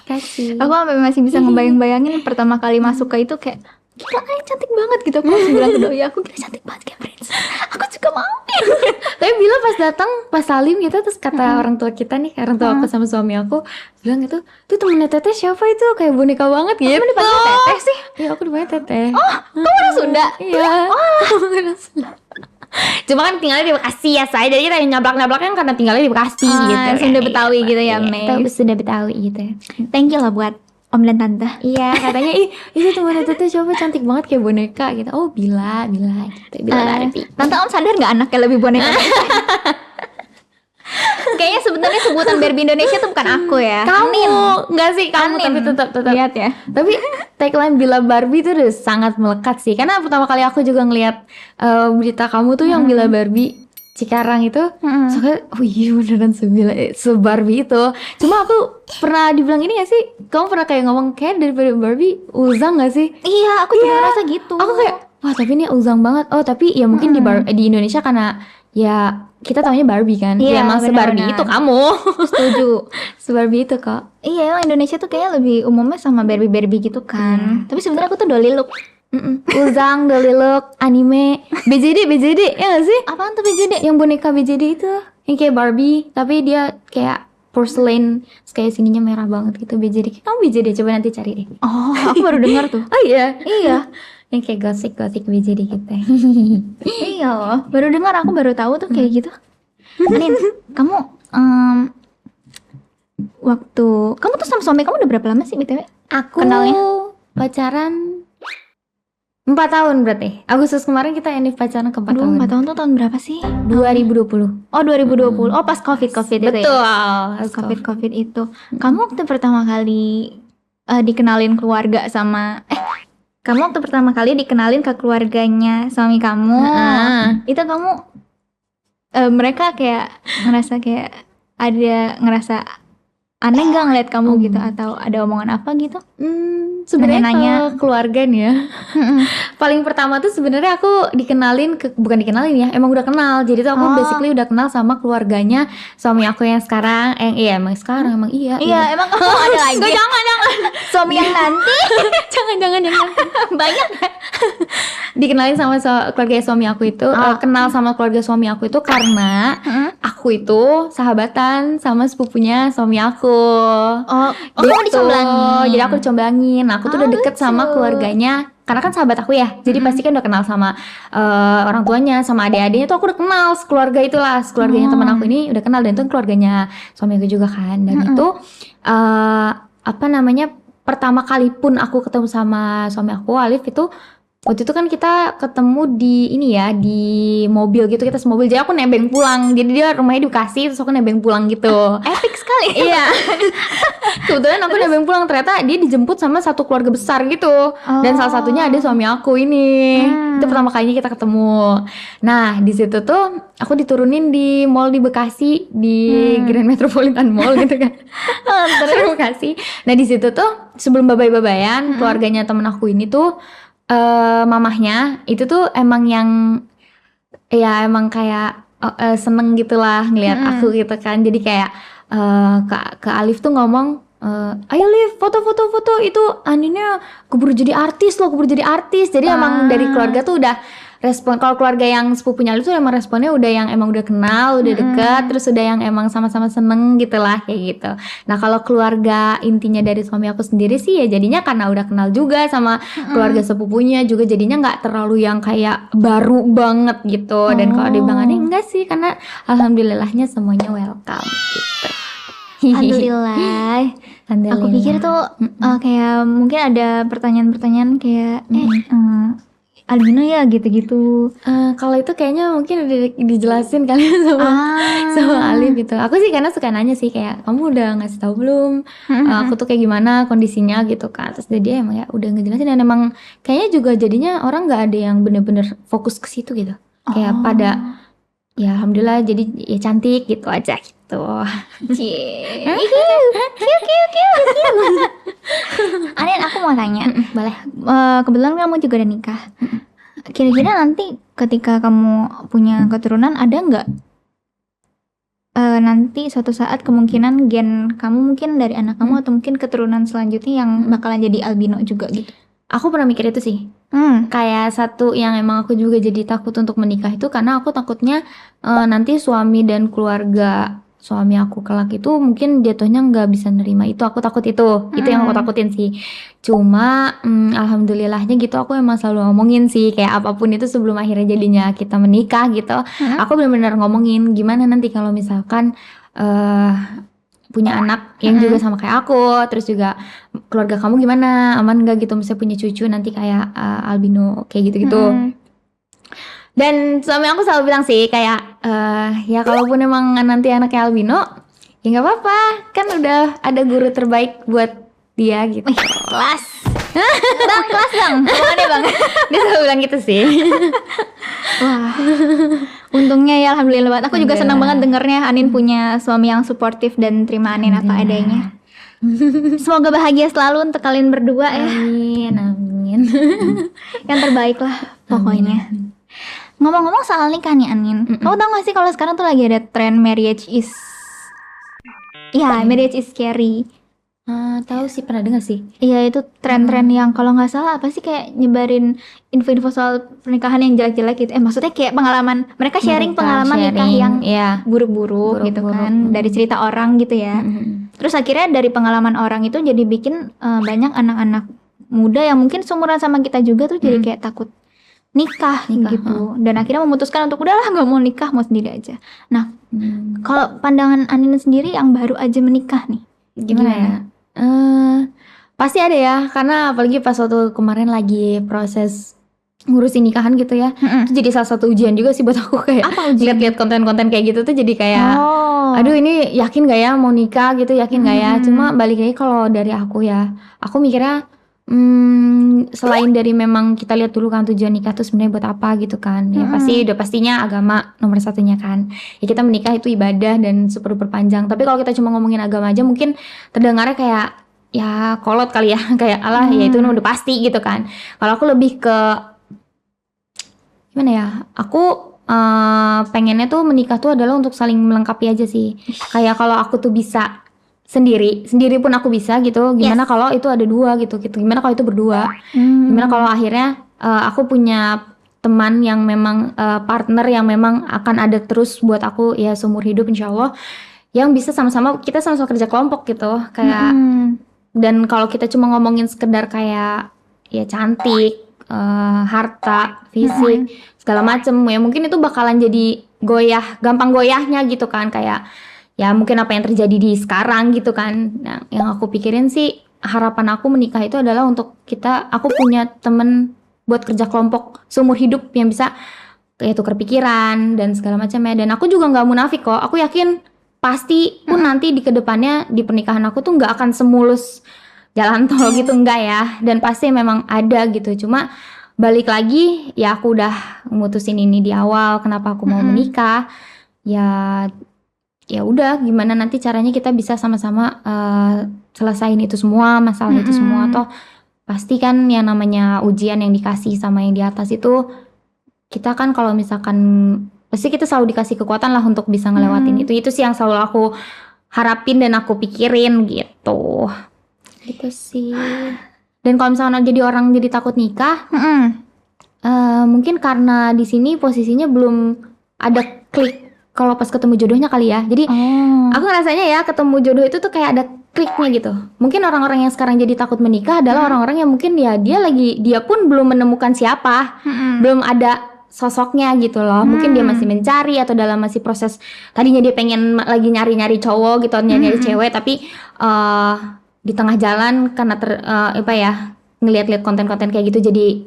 Kasih. Aku sampai masih bisa ngebayang-bayangin pertama kali masuk ke itu kayak gila Aneh cantik banget gitu. Aku langsung bilang ke doi aku gila cantik banget kayak princess. Aku juga mau. Tapi Bila pas datang, pas salim gitu, terus kata orang tua kita nih, orang tua aku sama suami aku bilang itu, tuh temennya Teteh siapa itu, kayak boneka banget gitu. Kamu dipanggil Teteh sih? Iya aku dipanggil Teteh. Oh, kamu orang Sunda? Iya. Orang Sunda. Cuma kan tinggalnya di Bekasi ya saya, jadi kita nyablak-nyablak kan karena tinggalnya di Bekasi gitu. Sunda Betawi gitu ya, Mei. Tahu Sunda Betawi gitu. Thank you lah buat Om dan Tante. Iya, katanya itu temennya Teteh siapa cantik banget kayak boneka gitu. Oh Bila gitu. Bila Darvi. Tante Om sadar nggak anaknya lebih boneka? Kayaknya sebenarnya sebutan Barbie Indonesia tuh bukan aku ya. Kamu enggak sih kamu, Anin. tapi tetap Lihat ya. Tapi tagline Bila Barbie itu udah sangat melekat sih. Karena pertama kali aku juga ngeliat berita kamu tuh yang Bila Barbie Cikarang itu, soalnya oh iya beneran se-Barbie itu. Cuma aku pernah dibilang ini gak sih? Kamu pernah kayak ngomong kayak daripada Barbie Uzang gak sih? Iya, aku juga ngerasa gitu. Aku kayak wah tapi ini Uzang banget. Oh tapi ya mungkin di Indonesia karena ya kita taunya Barbie kan. Iya, Ya emang se-Barbie benar-benar. itu kamu. Setuju. Se-Barbie itu kok. Iya, emang Indonesia tuh kayaknya lebih umumnya sama Barbie gitu kan. Tapi sebenarnya aku tuh Dolly Look. Uzang, Dolly Look, anime, BJD ya gak sih? Apaan tuh BJD? Yang boneka BJD itu, yang kayak Barbie, tapi dia kayak porcelain, kayak sininya merah banget gitu BJD. Kamu BJD coba nanti cari deh. Oh, aku baru dengar tuh. Oh iya, Iya. Yang kayak gosip-gosip BJ di kita. Iya loh, baru dengar, aku baru tahu tuh kayak gitu. Anin, kamu waktu kamu tuh sama suami kamu udah berapa lama sih BTW? Aku Kenalnya? pacaran 4 tahun berarti. Agustus kemarin kita ini pacaran ke 4 Aduh, tahun. 4 tahun tuh tahun berapa sih? 2020. Oh, 2020. Oh, pas COVID itu ya? Betul. Pas COVID itu. Kamu waktu pertama kali dikenalin keluarga sama kamu waktu pertama kali dikenalin ke keluarganya suami kamu. Itu kamu mereka kayak ngerasa aneh nggak ngeliat kamu gitu, atau ada omongan apa gitu? Sebenarnya Nanya-nanya. kalau keluarga nih ya, paling pertama tuh sebenarnya aku bukan dikenalin ya, emang udah kenal. Jadi tuh aku basically udah kenal sama keluarganya suami aku yang sekarang. Emang iya. Emang kamu ada lagi? Jangan suami yang nanti. jangan yang nanti. Banyak. Dikenalin sama keluarga suami aku itu, kenal sama keluarga suami aku itu karena aku itu sahabatan sama sepupunya suami aku. Kamu dicomblangin. Jadi aku dicomblangin. Aku tuh udah deket sama keluarganya, karena kan sahabat aku ya. Jadi pasti kan udah kenal sama orang tuanya, sama adik-adiknya tuh aku udah kenal sekeluarga itulah. Keluarganya teman aku ini udah kenal, dan itu keluarganya suami aku juga kan. Dan itu pertama kali pun aku ketemu sama suami aku, Alif, itu waktu itu kan kita ketemu di mobil gitu, kita semobil. Jadi aku nebeng pulang. Jadi dia rumahnya di Bekasi, terus aku nebeng pulang gitu. Epic sekali. Iya. Kebetulan aku nebeng pulang, ternyata dia dijemput sama satu keluarga besar gitu. Dan salah satunya ada suami aku ini. Itu pertama kalinya kita ketemu. Nah, di situ tuh aku diturunin di mall di Bekasi, di Grand Metropolitan Mall gitu kan. Terus Bekasi. Nah, di situ tuh sebelum babay-babayan, keluarganya temen aku ini tuh mamahnya itu tuh emang kayak seneng gitulah ngelihat aku gitu kan. Jadi kayak ke Alif tuh ngomong, ayo Liv, foto itu Aninnya keburu jadi artis. Jadi emang dari keluarga tuh udah respon. Kalau keluarga yang sepupunya Alif tuh emang responnya udah yang emang udah kenal, udah dekat, terus udah yang emang sama-sama seneng gitu lah, kayak gitu. Nah, kalau keluarga intinya dari suami aku sendiri sih ya jadinya karena udah kenal juga sama keluarga sepupunya juga, jadinya nggak terlalu yang kayak baru banget gitu. Dan kalau dibilang aneh enggak sih, karena alhamdulillahnya semuanya welcome gitu. Alhamdulillah. Aku pikir tuh kayak mungkin ada pertanyaan-pertanyaan kayak albino ya gitu-gitu. Kalau itu kayaknya mungkin udah dijelasin kali sama Alif gitu. Aku sih karena suka nanya sih, kayak kamu udah ngasih tahu belum aku tuh kayak gimana kondisinya gitu kan. Terus dia emang ya udah ngejelasin, dan emang kayaknya juga jadinya orang nggak ada yang bener-bener fokus ke situ gitu. Kayak pada ya alhamdulillah jadi ya cantik gitu aja gitu. Anin, aku mau tanya. Boleh. Kebetulan kamu juga udah nikah. Kira-kira nanti ketika kamu punya keturunan, ada nggak nanti suatu saat kemungkinan gen kamu mungkin dari anak kamu atau mungkin keturunan selanjutnya yang bakalan jadi albino juga gitu? Aku pernah mikir itu sih. Kayak satu yang emang aku juga jadi takut untuk menikah itu karena aku takutnya nanti suami dan keluarga suami aku kelak itu mungkin jatuhnya nggak bisa nerima itu. Aku takut itu yang aku takutin sih. Cuma alhamdulillahnya gitu aku emang selalu ngomongin sih kayak apapun itu sebelum akhirnya jadinya kita menikah gitu. Aku benar-benar ngomongin gimana nanti kalau misalkan punya anak yang juga sama kayak aku, terus juga keluarga kamu gimana, aman nggak gitu, misalnya punya cucu nanti kayak albino kayak gitu-gitu. Dan suami aku selalu bilang sih kayak ya kalaupun emang nanti anaknya albino ya nggak apa-apa, kan udah ada guru terbaik buat dia gitu. Kelas bang, kelas bang, pokoknya bang. Dia selalu bilang gitu sih. Wah, untungnya ya alhamdulillah banget. Aku juga senang banget dengernya Anin punya suami yang suportif dan terima Anin apa adanya. Semoga bahagia selalu untuk kalian berdua ya. Amin. Yang terbaik lah pokoknya. Ngomong-ngomong soal nikah nih Anin, kamu tau gak sih kalau sekarang tuh lagi ada tren marriage is scary. Tahu sih, pernah dengar sih. Iya, itu tren-tren yang kalau nggak salah apa sih kayak nyebarin info-info soal pernikahan yang jelek-jelek gitu. Maksudnya kayak pengalaman mereka sharing pengalaman nikah yang buruk-buruk gitu kan, dari cerita orang gitu ya. Terus akhirnya dari pengalaman orang itu jadi bikin banyak anak-anak muda yang mungkin seumuran sama kita juga tuh jadi kayak takut nikah gitu. Dan akhirnya memutuskan untuk udahlah nggak mau nikah, mau sendiri aja. Nah, kalau pandangan Anin sendiri yang baru aja menikah nih, Gimana ya? Pasti ada ya, karena apalagi pas waktu kemarin lagi proses ngurusin nikahan gitu ya. Itu jadi salah satu ujian juga sih buat aku, kayak Apa ujian? lihat-lihat konten-konten kayak gitu tuh jadi kayak aduh ini yakin gak ya mau nikah gitu, yakin gak ya. Cuma balik lagi kalau dari aku ya, aku mikirnya selain dari memang kita lihat dulu kan tujuan nikah tuh sebenarnya buat apa gitu kan. Ya pasti udah pastinya agama nomor satunya kan. Ya kita menikah itu ibadah dan super berpanjang. Tapi kalau kita cuma ngomongin agama aja mungkin terdengarnya kayak ya kolot kali ya, kayak alah ya itu udah pasti gitu kan. Kalau aku lebih ke gimana ya, aku pengennya tuh menikah tuh adalah untuk saling melengkapi aja sih. Kayak kalau aku tuh bisa sendiri pun aku bisa gitu, gimana kalau itu ada dua gitu, gimana kalau itu berdua, gimana kalau akhirnya aku punya teman yang memang partner yang memang akan ada terus buat aku ya seumur hidup insyaallah, yang bisa sama-sama kita sama-sama kerja kelompok gitu kayak. Dan kalau kita cuma ngomongin sekedar kayak ya cantik, harta, fisik, segala macem ya mungkin itu bakalan jadi gampang goyahnya gitu kan, kayak ya mungkin apa yang terjadi di sekarang gitu kan. Nah, yang aku pikirin sih harapan aku menikah itu adalah untuk aku punya temen buat kerja kelompok seumur hidup yang bisa kayak tukar pikiran dan segala macamnya. Dan aku juga nggak munafik kok, aku yakin pasti pun nanti di kedepannya di pernikahan aku tuh nggak akan semulus jalan tol gitu, enggak ya. Dan pasti memang ada gitu, cuma balik lagi ya aku udah mutusin ini di awal kenapa aku mau menikah. Ya udah gimana nanti caranya kita bisa sama-sama selesain itu semua, masalah itu semua. Toh pasti kan yang namanya ujian yang dikasih sama yang di atas itu, kita kan kalau misalkan pasti kita selalu dikasih kekuatan lah untuk bisa ngelewatin itu sih yang selalu aku harapin dan aku pikirin gitu sih. Dan kalau misalnya jadi orang jadi takut nikah, mungkin karena di sini posisinya belum ada klik kalau pas ketemu jodohnya kali ya. Jadi aku ngerasanya ya ketemu jodoh itu tuh kayak ada kliknya gitu. Mungkin orang-orang yang sekarang jadi takut menikah adalah orang-orang yang mungkin ya dia pun belum menemukan siapa, belum ada sosoknya gitu loh. Mungkin dia masih mencari atau dalam masih proses, tadinya dia pengen lagi nyari-nyari cowok gitu, nyari cewek, tapi di tengah jalan karena ngeliat-liat konten-konten kayak gitu jadi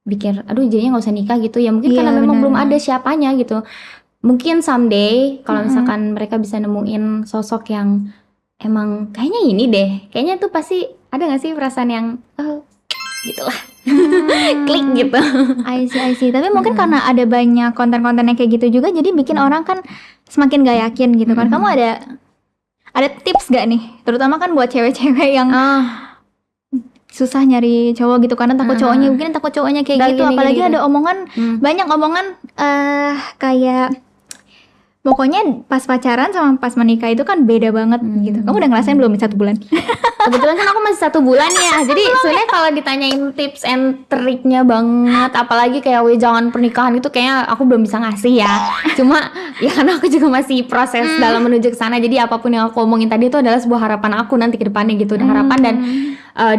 pikir aduh jadinya nggak usah nikah gitu ya. Mungkin karena memang belum ada siapanya gitu. Mungkin someday kalau misalkan mereka bisa nemuin sosok yang emang kayaknya ini deh, kayaknya tuh pasti ada nggak sih perasaan yang gitulah klik gitu. I see. Tapi mungkin karena ada banyak konten-konten yang kayak gitu juga, jadi bikin orang kan semakin gak yakin gitu kan. Kamu ada tips gak nih, terutama kan buat cewek-cewek yang susah nyari cowok gitu karena takut cowoknya kayak gitu. Apalagi ada omongan, banyak omongan kayak pokoknya pas pacaran sama pas menikah itu kan beda banget gitu. Kamu udah ngerasain belum 1 bulan? Kebetulan kan aku masih 1 bulan ya. Jadi sebenarnya kalau ditanyain tips and triknya banget, apalagi kayak jangan pernikahan itu kayaknya aku belum bisa ngasih ya. Cuma ya karena aku juga masih proses dalam menuju ke sana. Jadi apapun yang aku omongin tadi itu adalah sebuah harapan aku nanti ke depannya gitu. Harapan dan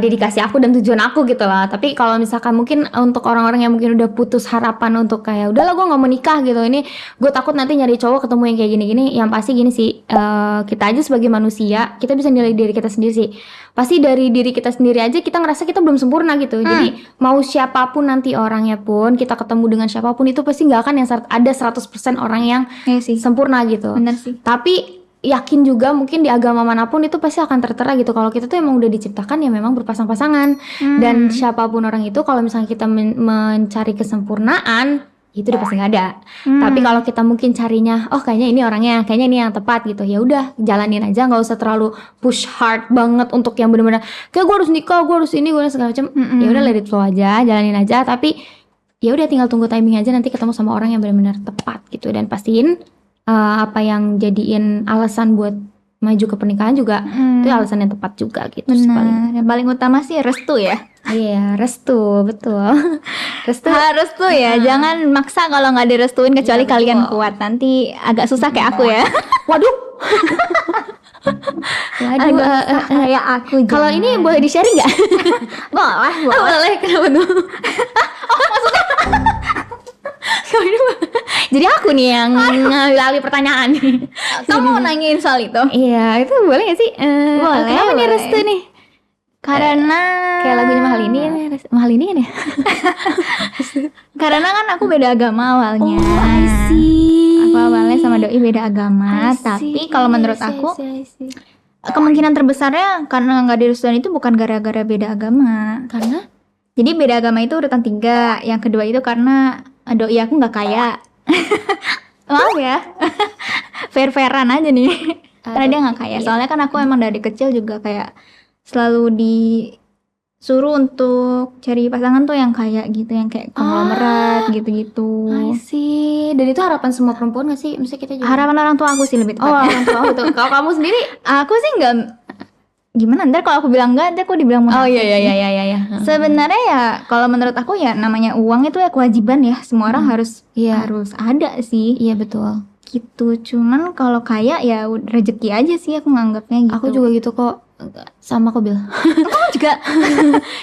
dedikasi aku dan tujuan aku gitu lah. Tapi kalau misalkan mungkin untuk orang-orang yang mungkin udah putus harapan untuk kayak udahlah gue gak mau nikah gitu, ini gue takut nanti nyari cowok ketemu yang kayak gini-gini. Yang pasti gini sih, kita aja sebagai manusia kita bisa nilai diri kita sendiri sih. Pasti dari diri kita sendiri aja kita ngerasa kita belum sempurna gitu. Jadi mau siapapun nanti orangnya pun, kita ketemu dengan siapapun itu pasti gak akan yang ada 100% orang yang sempurna gitu. Bener sih. Tapi yakin juga mungkin di agama manapun itu pasti akan tertera gitu kalau kita tuh emang udah diciptakan ya memang berpasang-pasangan. Dan siapapun orang itu kalau misalnya kita mencari kesempurnaan itu udah pasti nggak ada. Tapi kalau kita mungkin carinya kayaknya ini orangnya, kayaknya ini yang tepat gitu, ya udah jalanin aja, nggak usah terlalu push hard banget untuk yang benar-benar kayak gue harus nikah, gue harus ini, gue harus segala macam. Ya udah let it flow aja, jalanin aja. Tapi ya udah tinggal tunggu timing aja, nanti ketemu sama orang yang benar-benar tepat gitu. Dan pastiin apa yang jadiin alasan buat maju ke pernikahan juga itu alasan yang tepat juga gitu. Benar. Yang paling utama sih restu ya. Iya, restu, betul. Restu ya, jangan maksa kalau nggak direstuin kecuali kalian kuat. Nanti agak susah kayak aku ya. Waduh. Waduh, agak kayak aku. kalau ini boleh di-sharing nggak? boleh. Boleh, kenapa tuh? Kalau ini jadi aku nih yang ngambil alih pertanyaan nih. Kamu mau nanyain soal itu? Iya, itu boleh gak sih? Boleh, Kenapa nih boleh. restu nih? Karena Kayak lagunya Mahal ini kan ya? Mahal ini kan ya? karena kan aku beda agama awalnya. Oh, I see. Aku awalnya sama doi beda agama, tapi kalau menurut aku kemungkinan terbesarnya karena nggak direstuin itu bukan gara-gara beda agama. Karena? Jadi beda agama itu urutan 3. Yang kedua itu karena doi aku nggak kaya. Maaf ya. Fair-fairan aja nih. Karena dia nggak kaya. Soalnya kan aku emang dari kecil juga kayak selalu disuruh untuk cari pasangan tuh yang kaya gitu, yang kayak konglomerat gitu-gitu. I see. Dan itu harapan semua perempuan gak sih? Maksudnya kita juga. Harapan orang tua aku sih lebih Oh, tepatnya. orang tua betul. Kalau kamu sendiri? Aku sih nggak, gimana ntar kalau aku bilang enggak, ntar aku dibilang Oh munafik. iya. Sebenarnya ya kalau menurut aku ya namanya uang itu ya kewajiban ya, semua orang harus Iya. harus ada sih Iya betul. gitu. Cuman kalau kaya ya rezeki aja sih aku nganggapnya gitu. Aku juga gitu kok. Sama kok Bil. Kamu juga.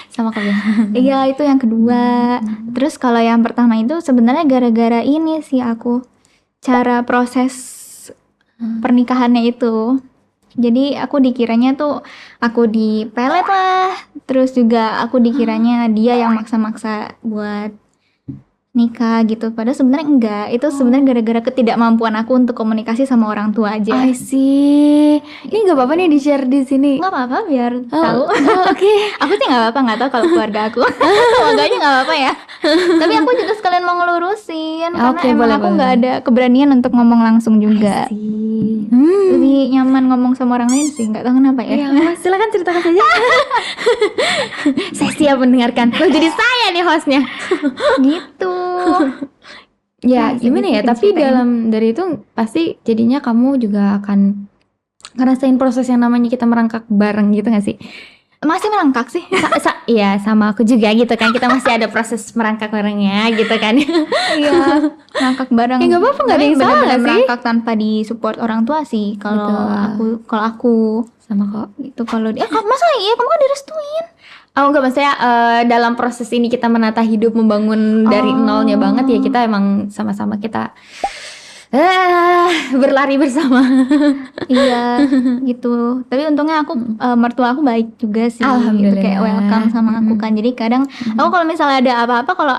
Sama kok Bil. Iya itu yang kedua. Terus kalau yang pertama itu sebenarnya gara-gara ini sih aku cara proses pernikahannya itu. Jadi aku dikiranya tuh aku dipelet lah. Terus juga aku dikiranya dia yang maksa-maksa buat nikah gitu. Padahal sebenarnya enggak. Itu sebenarnya gara-gara ketidakmampuan aku untuk komunikasi sama orang tua aja. I see. Ini nggak apa-apa nih di-share di sini. Nggak apa-apa biar Oh, tahu. Oke. Aku sih nggak apa-apa, nggak tahu kalau keluarga aku. Semoga nggak apa-apa ya. Tapi aku juga sekalian mau ngelurusin karena Oke, emang boleh, aku boleh. nggak ada keberanian untuk ngomong langsung juga. I see. Lebih nyaman ngomong sama orang lain sih, nggak tahu kenapa ya. Ya, Mas, silakan ceritakan saja. Saya siap mendengarkan. Loh, jadi saya nih hostnya. Gitu. Ya, Nah, gimana ya? sedikit Tapi ceritain. dalam dari itu pasti jadinya kamu juga akan ngerasain proses yang namanya kita merangkak bareng gitu gak sih? Masih merangkak sih. Iya, sama aku juga gitu kan. Kita masih ada proses merangkak barengnya gitu kan. Iya, merangkak bareng. Ya, nggak apa-apa, nggak ada yang Tapi salah bener-bener nggak sih? merangkak tanpa disupport orang tua sih. Betul. Kalau aku Sama kok. itu kalau dia, masa iya kamu kan direstuin? Oh enggak, maksudnya dalam proses ini kita menata hidup, membangun dari nolnya banget ya, kita emang sama-sama kita berlari bersama. Iya gitu. Tapi untungnya aku mertua aku baik juga sih. Alhamdulillah. Itu kayak welcome sama aku kan. Jadi kadang aku kalau misalnya ada apa-apa, kalau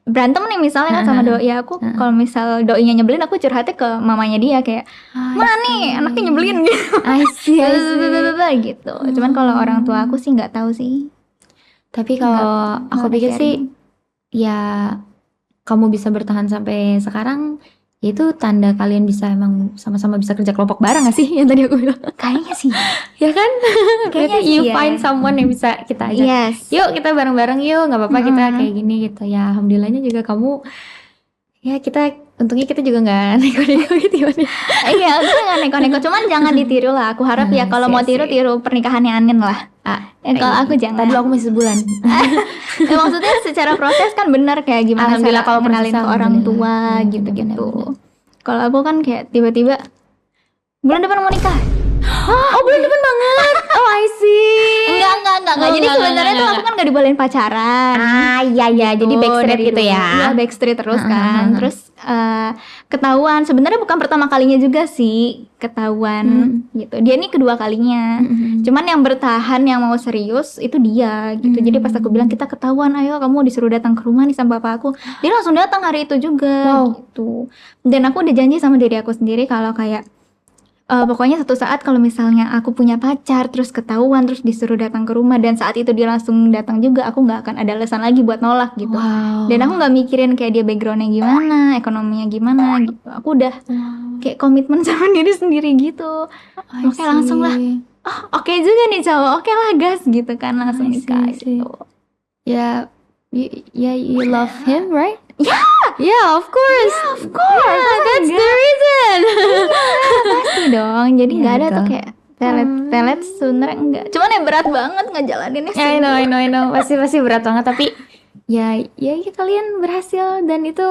berantem nih misalnya kan sama doi aku, kalau misal doinya nyebelin aku curhatnya ke mamanya dia kayak, "Ma nih anaknya nyebelin" gitu. I see, I see. Gitu. Cuman kalau orang tua aku sih nggak tahu sih. Tapi kalau aku nggak pikir sharing. sih ya kamu bisa bertahan sampai sekarang, ya itu tanda kalian bisa emang sama-sama bisa kerja kelompok bareng gak sih yang tadi aku bilang? Kayaknya sih. Ya kan? Kayaknya Berarti you sih ya. find someone yang bisa kita ajak. Yes. Yuk kita bareng-bareng yuk, nggak apa-apa kita kayak gini gitu ya. Alhamdulillahnya juga kamu, ya kita untungnya kita juga nggak neko-neko gitu ya. Iya, itu nggak neko-neko. Cuman jangan ditiru lah. Aku harap ya kalau mau tiru pernikahannya Anin lah. Kalau aku jangan. Tadi aku masih sebulan. Ya, maksudnya secara proses kan benar kayak gimana Alhamdulillah, cara kalau kenalin prosesnya ke orang tua alhamdulillah. gitu-gitu. Benar-benar. Kalau aku kan kayak tiba-tiba bulan depan mau nikah. Oh bulan depan banget. Oh I see. Enggak. Oh, Jadi enggak, sebenarnya tuh enggak. aku kan gak dibolehin pacaran. Iya. Jadi backstreet dari gitu dulu. ya. Iya, backstreet terus kan. Terus ketahuan sebenarnya bukan pertama kalinya juga sih ketahuan gitu. Dia ini kedua kalinya. Cuman yang bertahan yang mau serius itu dia gitu. Jadi pas aku bilang kita ketahuan, ayo kamu disuruh datang ke rumah nih sama papa aku. Dia langsung datang hari itu juga gitu. Dan aku udah janji sama diri aku sendiri kalau kayak pokoknya satu saat kalau misalnya aku punya pacar terus ketahuan terus disuruh datang ke rumah dan saat itu dia langsung datang juga, aku nggak akan ada alasan lagi buat nolak gitu. Dan aku nggak mikirin kayak dia backgroundnya gimana, ekonominya gimana gitu. Aku udah kayak komitmen sama diri sendiri gitu. Makanya langsung lah, oke juga nih cowok, oke lah gas gitu kan, langsung nikah gitu. Ya, you love him, right? Yeah, of course. Yeah, That's the reason. pasti dong. Jadi nggak ada betul. tuh kayak pelet sebenarnya enggak. Cuman ya berat banget ngejalaninnya sih. I know. Pasti berat banget, tapi ya kalian berhasil dan itu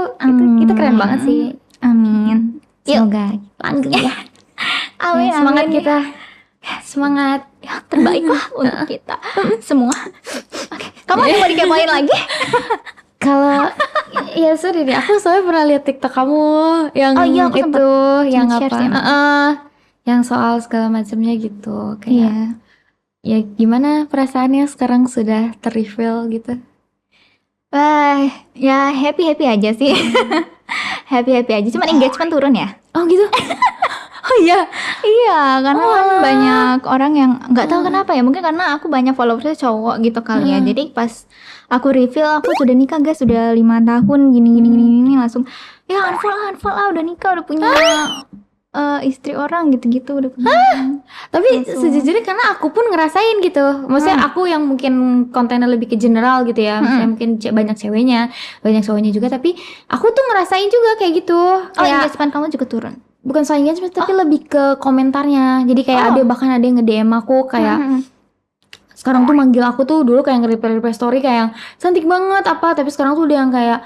keren banget sih. Amin. Semoga langgeng ya. Amin. Semangat amin. kita. Semangat. yang terbaik lah untuk kita semua. Oke, kamu ada mau dikepoin lagi? Kalau ya sorry deh, aku soalnya pernah lihat TikTok kamu yang iya, aku itu yang share apa? sih. Yang soal segala macamnya gitu. Kayak Iya. ya gimana perasaannya sekarang sudah ter-reveal gitu? Wah, ya happy aja sih. Happy aja. Cuman engagement turun ya. Oh gitu. Oh iya. Iya, karena kan banyak orang yang nggak tahu kenapa ya. Mungkin karena aku banyak followersnya cowok gitu kali ya. Jadi pas aku reveal aku sudah nikah guys, sudah 5 tahun gini langsung ya unfollow udah nikah, udah punya istri orang gitu-gitu udah punya. Tapi sejujurnya karena aku pun ngerasain gitu. Maksudnya aku yang mungkin kontennya lebih ke general gitu ya. Maksudnya mungkin banyak ceweknya, banyak cowoknya juga. Tapi aku tuh ngerasain juga kayak gitu. Oh, Kayak engagement kamu juga turun? bukan soal engagement tapi lebih ke komentarnya. Jadi kayak bahkan ada yang nge-DM aku kayak sekarang tuh manggil aku tuh dulu kayak nge-reply story kayak yang cantik banget apa, tapi sekarang tuh udah yang kayak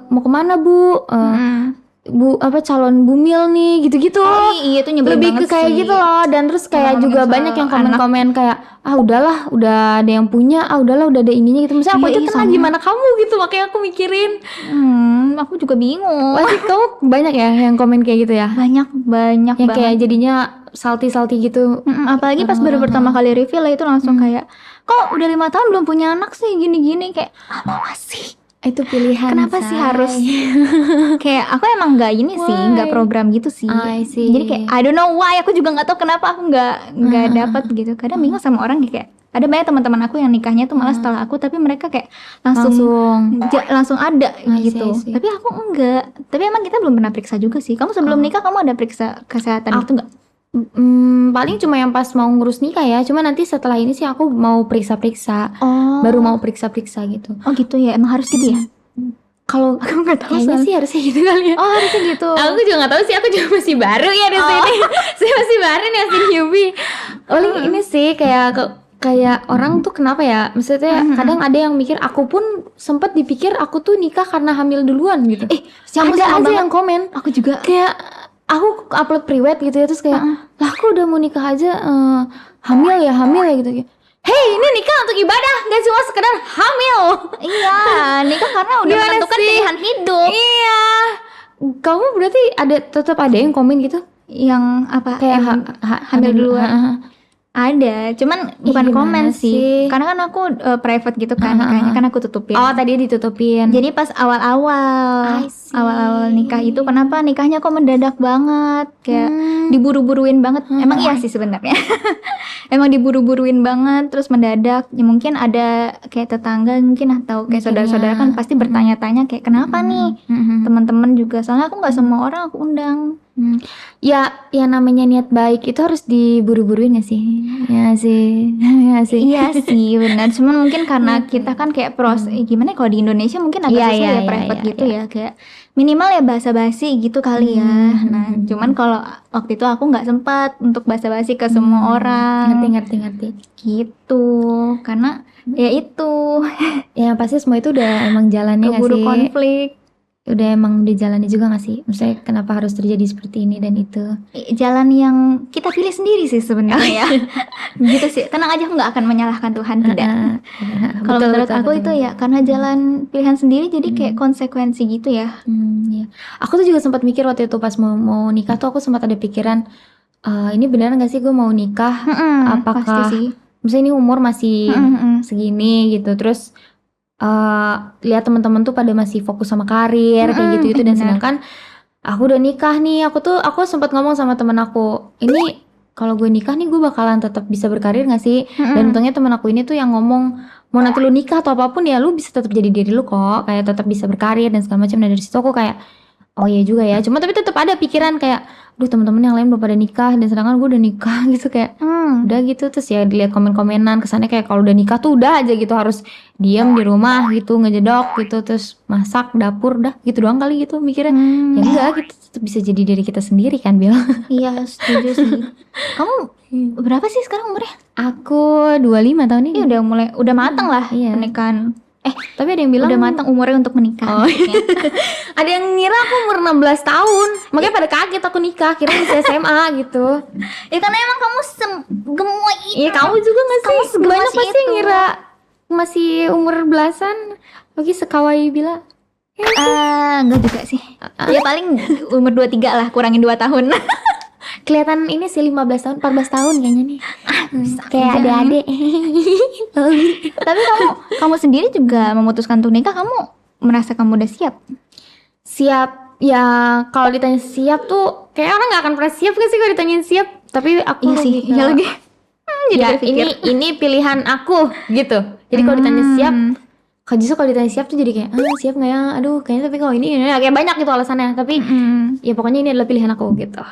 mau kemana Bu? Bu apa calon bumil nih gitu-gitu. Iya tuh nyebelin lebih banget ke kayak sih. gitu loh. Dan terus kayak juga banyak yang komen-komen kayak udahlah udah ada yang punya, udahlah udah ada ininya gitu. Misalnya aku itu kena gimana kamu gitu, makanya aku mikirin. Aku juga bingung. Pasti kamu banyak ya yang komen kayak gitu ya? Banyak yang banget. Kayak jadinya salty gitu. Apalagi pas baru pertama kali reveal itu langsung kayak kok udah 5 tahun belum punya anak sih gini-gini, kayak apa sih? Itu pilihan. Kenapa sih harus kayak aku emang nggak ini sih, nggak program gitu sih. Jadi kayak I don't know why, aku juga nggak tahu kenapa aku nggak dapat gitu. Kadang bingung sama orang kayak ada banyak teman-teman aku yang nikahnya tuh malah setelah aku, tapi mereka kayak langsung ada gitu. Tapi aku enggak. Tapi emang kita belum pernah periksa juga sih. Kamu sebelum nikah kamu ada periksa kesehatan gitu nggak? Paling cuma yang pas mau ngurus nikah ya. Cuma nanti setelah ini sih aku mau periksa-periksa. Baru mau periksa-periksa gitu. Oh gitu ya, emang harus gitu ya? Kalau aku nggak tahu kayaknya sih harusnya gitu kali ya. Oh harusnya gitu. Aku juga nggak tahu sih, aku juga masih baru ya di sini. Saya masih baru nih, masih newbie. Paling ini sih kayak orang tuh kenapa ya? Maksudnya kadang ada yang mikir, aku pun sempat dipikir aku tuh nikah karena hamil duluan gitu. Ada aja yang komen. Aku juga kayak aku upload priwet gitu ya, terus kayak lah aku udah mau nikah aja hamil ya gitu. Hey, ini nikah untuk ibadah, gak cuma sekedar hamil. Iya, nikah karena udah menentukan pilihan hidup. Iya. Kamu berarti tetap ada yang komen gitu? Yang apa? Kayak hamil duluan. Ada, cuman bukan komen sih. Karena kan aku private gitu kan nikahnya, kan aku tutupin. Oh, tadi ditutupin. Jadi pas awal-awal nikah itu kenapa nikahnya kok mendadak banget? Kayak diburu-buruin banget. Emang iya sih sebenarnya. Emang diburu-buruin banget terus mendadak. Ya mungkin ada kayak tetangga mungkin atau kayak saudara-saudara kan pasti bertanya-tanya kayak kenapa nih? Teman-teman juga. Soalnya aku enggak semua orang aku undang. Ya namanya niat baik itu harus diburu-buruin ya sih. Iya sih benar. Cuman mungkin karena kita kan kayak gimana kalau di Indonesia mungkin agak susah ya private gitu ya, kayak minimal ya basa-basi gitu kali ya. Nah cuman kalau waktu itu aku nggak sempat untuk basa-basi ke semua orang. Ngerti gitu, karena ya itu ya pasti semua itu udah emang jalannya nggak sih, keburu konflik. Udah emang dijalani juga gak sih? Maksudnya kenapa harus terjadi seperti ini dan itu? Jalan yang kita pilih sendiri sih sebenarnya. Gitu sih. Tenang aja, aku gak akan menyalahkan Tuhan, tidak. Kalau menurut aku itu ya karena jalan pilihan sendiri, jadi kayak konsekuensi gitu ya. Ya. Aku tuh juga sempat mikir waktu itu pas mau nikah tuh, aku sempat ada pikiran ini benar gak sih gue mau nikah? Apakah pasti sih. Misalnya ini umur masih segini gitu, terus lihat teman-teman tuh pada masih fokus sama karir kayak gitu dan sedangkan aku udah nikah nih. Aku sempat ngomong sama teman aku, ini kalau gue nikah nih gue bakalan tetap bisa berkarir nggak sih? Dan untungnya teman aku ini tuh yang ngomong, mau nanti lu nikah atau apapun ya lu bisa tetap jadi diri lu kok, kayak tetap bisa berkarir dan segala macam. Dan dari situ aku kayak oh iya juga ya, cuma tapi tetap ada pikiran kayak duh teman-teman yang lain belum pada nikah dan sedangkan gue udah nikah gitu, kayak udah gitu. Terus ya dilihat komen-komenan kesannya kayak kalau udah nikah tuh udah aja gitu, harus diam di rumah gitu, ngejedok gitu, terus masak dapur dah gitu doang kali gitu mikirnya. Ya enggak, kita tetap bisa jadi diri kita sendiri kan, Bil. Iya setuju sih. Kamu berapa sih sekarang umurnya? Aku 25 tahun ini. Iya udah matang lah pernikahan. Tapi ada yang bilang udah matang umurnya untuk menikah. Ada yang ngira aku umur 16 tahun. Makanya pada kaget aku nikah, kira masih SMA gitu. Ya karena emang kamu gemoy itu. Iya, kamu juga gak sih? Kamu Banyak pasti itu. yang ngira masih umur belasan. Lagi sekawai bila. Enggak juga sih. Ya paling umur 23 lah, kurangin 2 tahun. Kelihatan ini sih 15 tahun, 14 tahun kayaknya nih. Kayak adik-adik. Tapi kamu sendiri juga memutuskan untuk nikah, kamu merasa kamu udah siap? Siap, ya kalau ditanya siap tuh kayak orang nggak akan pernah siap kan sih kalau ditanyain siap. Tapi aku Iya sih, iya lagi. Jadi ya berpikir. ini pilihan aku gitu. Jadi kalau ditanya siap, justru kalau ditanya siap tuh jadi kayak siap nggak ya? Aduh kayaknya tapi kalau ini ya, kayak banyak gitu alasannya. Tapi ya pokoknya ini adalah pilihan aku gitu.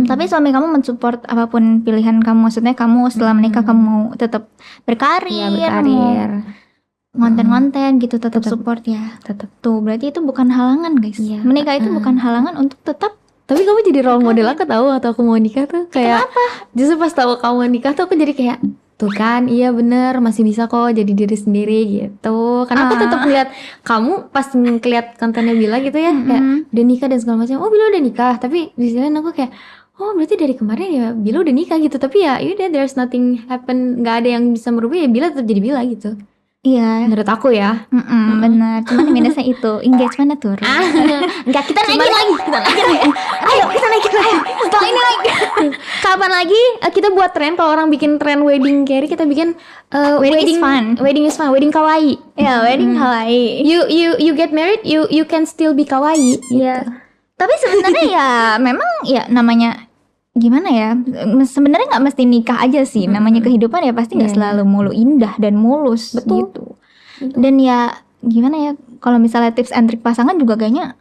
Tapi suami kamu mensupport apapun pilihan kamu. Maksudnya kamu setelah menikah kamu mau tetap berkarir, Iya, berkarir. Ngonten-ngonten gitu, tetap support ya. Tetap. Tuh berarti itu bukan halangan guys. Iya. Menikah itu bukan halangan untuk tetap. Tapi kamu jadi role model aku tahu atau aku mau nikah tuh kayak justru pas tahu kamu mau nikah tuh aku jadi kayak tuh kan iya bener masih bisa kok jadi diri sendiri gitu. Karena aku tetap lihat kamu pas ngeliat kontennya Bila gitu ya kayak udah nikah dan segala macam. Oh Bila udah nikah, tapi di sini aku kayak oh berarti dari kemarin ya Bila udah nikah gitu. Tapi ya yaudah there's nothing happen, nggak ada yang bisa merubah ya Bila tetap jadi Bila gitu. Iya. Menurut aku ya. Benar. Cuman minusnya itu engagementnya turun. Enggak, kita naikin lagi. Ayo kita naikin lagi. Setelah ini lagi. Kapan lagi kita buat tren, kalau orang bikin tren wedding carry, kita bikin Wedding is fun. Wedding is fun, wedding kawaii. Ya, wedding kawaii. You get married, you can still be kawaii. Iya. Tapi sebenarnya ya memang ya namanya gimana ya, sebenarnya nggak mesti nikah aja sih, namanya kehidupan ya pasti nggak selalu mulu indah dan mulus. Betul. Gitu. Dan ya gimana ya, kalau misalnya tips and trik pasangan juga kayaknya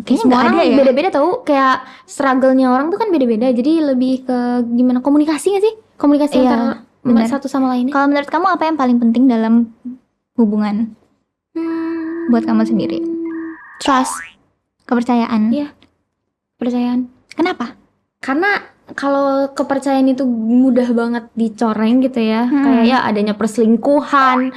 Semua nggak orang ada ya. beda-beda tahu, kayak struggle-nya orang tuh kan beda-beda, jadi lebih ke gimana komunikasi nggak sih, komunikasi Iya, antara benar. satu sama lainnya. Kalau menurut kamu apa yang paling penting dalam hubungan buat kamu sendiri? Trust, Kepercayaan. Iya. Kepercayaan. Kenapa? Karena kalau kepercayaan itu mudah banget dicoreng gitu ya, kayak ya adanya perselingkuhan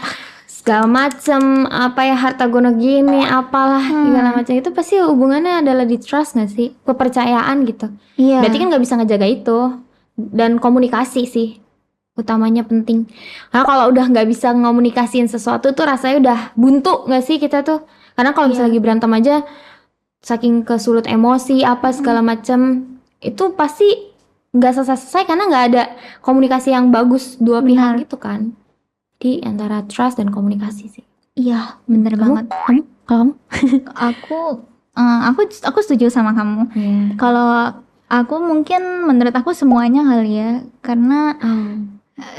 segala macem, apa ya harta gono gini, apalah segala macam, itu pasti hubungannya adalah di trust nggak sih, kepercayaan gitu. Iya. Berarti kan nggak bisa ngejaga itu, dan komunikasi sih utamanya penting. Karena kalau udah nggak bisa ngomunikasiin sesuatu tuh rasanya udah buntu nggak sih kita tuh. Karena kalau misalnya lagi berantem aja, saking kesulut emosi apa segala macam, itu pasti nggak selesai karena nggak ada komunikasi yang bagus dua pihak gitu kan. Di antara trust dan komunikasi sih. Iya, bener banget. Kamu? Aku setuju sama kamu. Kalau aku mungkin menurut aku semuanya kali ya, karena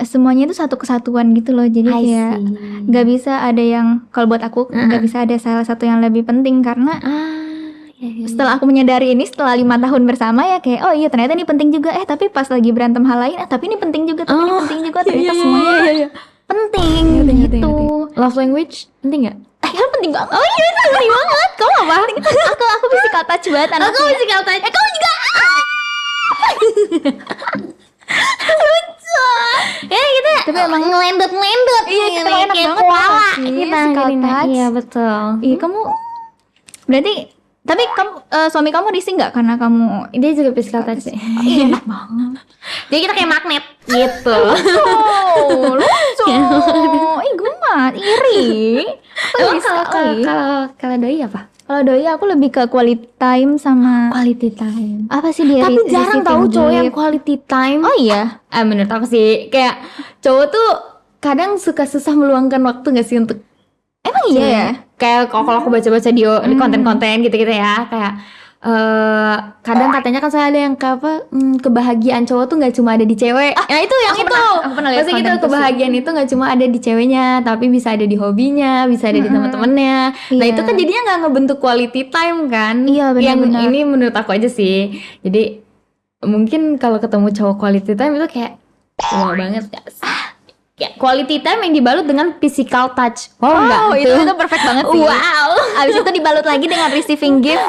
semuanya itu satu kesatuan gitu loh. Jadi kayak nggak bisa ada yang, kalau buat aku nggak bisa ada salah satu yang lebih penting, karena setelah aku menyadari ini setelah 5 tahun bersama ya kayak oh iya ternyata ini penting juga, tapi pas lagi berantem hal lain tapi ini penting juga, tapi ini penting juga, ternyata semuanya penting gitu. Love language penting nggak? Itu penting banget. Oh iya itu penting banget. Kamu apa? Aku physical touch banget anaknya. Aku physical touch. Kamu juga. Lucu. Ya kita tapi emang ngelendot. Iya kita enak banget koala kita physical touch. Iya betul. Iya kamu berarti, tapi kamu suami kamu risih nggak karena kamu Dia juga physical touch sih. Iya enak banget. Jadi kita kayak magnet gitu. Lucu. Ih gue mah iri. Emang kalau doi apa? Kalau doi aku lebih ke quality time sama Quality time. apa sih dia? Tapi jarang tahu receiving cowok yang gift. quality time. Oh iya. Menurut aku sih kayak cowok tuh kadang suka susah meluangkan waktu nggak sih untuk Emang iya ya? kayak kalau aku baca-baca di konten-konten gitu-gitu ya, kayak kadang katanya kan saya ada yang kebahagiaan cowok tuh nggak cuma ada di cewek. Nah itu yang aku itu pernah lihat maksudnya gitu, konten itu kebahagiaan itu nggak cuma ada di ceweknya, tapi bisa ada di hobinya, bisa ada di teman-temannya. Nah Iya. itu kan jadinya nggak ngebentuk quality time kan. Iya, benar-benar. Yang ini menurut aku aja sih. Jadi mungkin kalau ketemu cowok quality time itu kayak wow banget ya. Kayak quality time yang dibalut dengan physical touch. Oh, itu perfect banget sih. Wow. Abis itu dibalut lagi dengan receiving gift.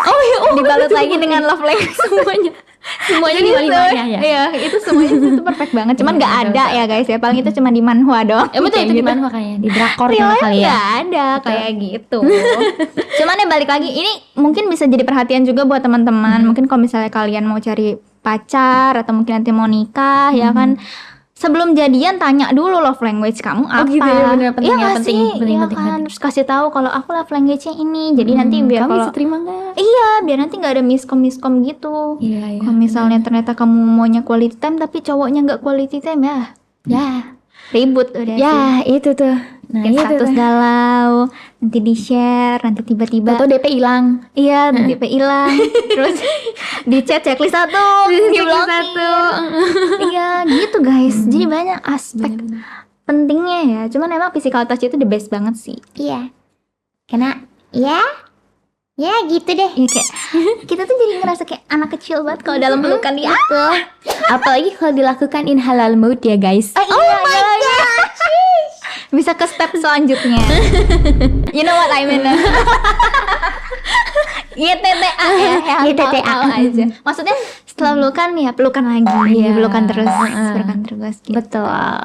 Dibalut lagi dengan love language semuanya. Semuanya Jadi di lima-limanya ya. Iya, itu semuanya itu perfect banget. Cuman nggak ada ya guys ya. Paling itu cuma di manhwa doang. Ya betul, Kayak itu di gitu. manhwa kayaknya, di drakor Real sama life kali ya. nggak ada kayak gitu. Cuman ya balik lagi, ini mungkin bisa jadi perhatian juga buat teman-teman. Mungkin kalau misalnya kalian mau cari pacar atau mungkin nanti mau nikah ya kan, sebelum jadian tanya dulu love language kamu apa. gitu ya, bener, penting Iya ya, nggak penting, sih? penting, Iya penting, kan, penting. terus kasih tahu kalau aku love language-nya ini. Jadi nanti biar Kamu kalau bisa terima nggak? iya, biar nanti nggak ada miskom gitu. Iya, Kalau misalnya ternyata kamu maunya quality time tapi cowoknya nggak quality time ya, Ya, ribut udah sih. ya itu tuh. Nah, Bikin itu status tuh. galau, nanti di share, nanti tiba-tiba Atau DP hilang. iya DP hilang, terus di chat checklist satu, di blokir. Iya gitu guys. Jadi banyak aspek pentingnya ya. Cuman emang physical touch itu the best banget sih. Iya. Karena ya gitu deh. Iya kayak kita tuh jadi ngerasa kayak anak kecil banget kalau dalam pelukan dia. Apalagi kalau dilakukan in halal mode ya guys. Oh my god. Bisa ke step selanjutnya. You know what I mean? YTTA ya, yang YTTA. tahu aja. Maksudnya setelah pelukan ya pelukan lagi, Iya. pelukan terus, pelukan terus gitu. Betul.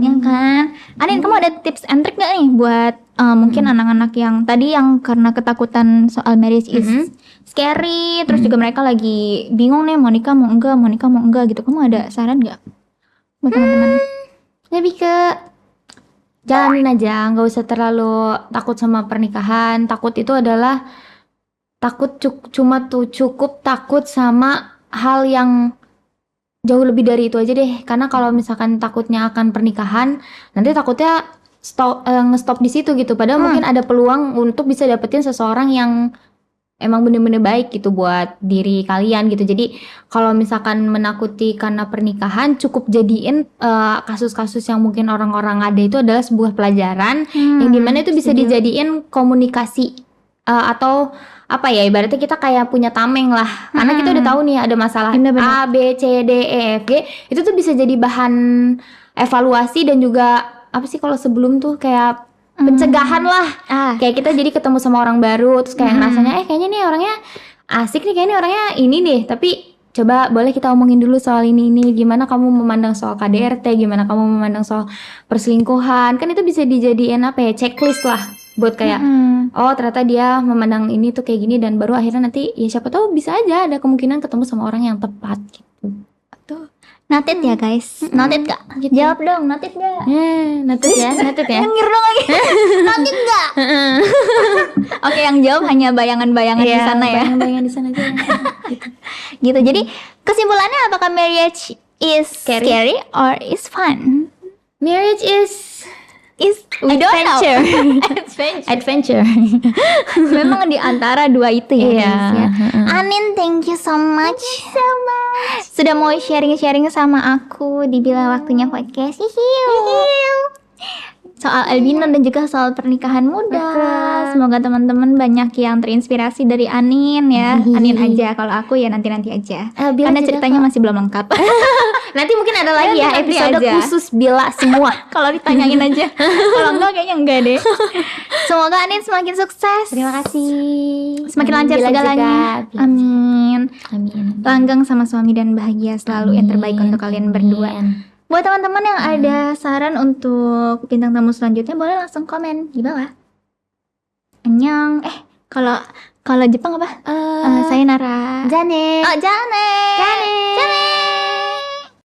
Ya kan? Anin, kamu ada tips and trick gak nih buat mungkin anak-anak yang tadi yang karena ketakutan soal marriage is scary, terus juga mereka lagi bingung nih mau nikah mau enggak gitu. Kamu ada saran gak buat teman-teman? Lebih ke jalanin aja, nggak usah terlalu takut sama pernikahan. Takut itu adalah takut cukup takut sama hal yang jauh lebih dari itu aja deh. Karena kalau misalkan takutnya akan pernikahan, nanti takutnya ngestop di situ gitu. Padahal mungkin ada peluang untuk bisa dapetin seseorang yang emang bener-bener baik gitu buat diri kalian gitu. Jadi kalau misalkan menakuti karena pernikahan, cukup jadiin kasus-kasus yang mungkin orang-orang ada itu adalah sebuah pelajaran yang dimana itu bisa dijadiin komunikasi atau apa ya, ibaratnya kita kayak punya tameng lah, karena kita udah tahu nih ada masalah Bener-bener. A, B, C, D, E, F, G, itu tuh bisa jadi bahan evaluasi dan juga apa sih kalau sebelum tuh kayak pencegahan lah. Kayak kita jadi ketemu sama orang baru terus kayak ngerasanya kayaknya nih orangnya asik nih, kayaknya orangnya ini deh, tapi coba boleh kita omongin dulu soal ini gimana kamu memandang soal KDRT, gimana kamu memandang soal perselingkuhan. Kan itu bisa dijadiin apa ya, checklist lah buat kayak oh ternyata dia memandang ini tuh kayak gini, dan baru akhirnya nanti ya siapa tahu bisa aja ada kemungkinan ketemu sama orang yang tepat gitu. Noted ya guys, noted gak? Jawab dong, noted gak? Noted ya. Ngir dong lagi. Noted gak? Oke, yang jawab hanya bayangan-bayangan di sana ya. Bayang-bayang di sana aja. Gitu. Jadi kesimpulannya, apakah marriage is scary or is fun? Marriage is We don't know. adventure. Adventure. Memang di antara dua itu ya, Iya. guys ya. Anin, thank you so much. Sudah mau sharing-sharing sama aku di Bila Waktunya Podcast. Soal albino dan juga soal pernikahan muda. Semoga teman-teman banyak yang terinspirasi dari Anin ya. Anin aja, kalau aku ya nanti-nanti aja. Bila Karena juga ceritanya masih belum lengkap. Nanti mungkin ada lagi ya Nanti episode aja. khusus Bila semua. Kalau ditanyain aja. Kalau enggak kayaknya enggak deh. Semoga Anin semakin sukses. Terima kasih. Semakin lancar Bila segalanya. juga. Amin. Amin. Langgeng sama suami dan bahagia selalu, yang terbaik untuk kalian berdua. Buat teman-teman yang ada saran untuk bintang tamu selanjutnya, boleh langsung komen di bawah. Annyeong. Kalau Jepang apa? Sayonara. Jane. Oh, Jane.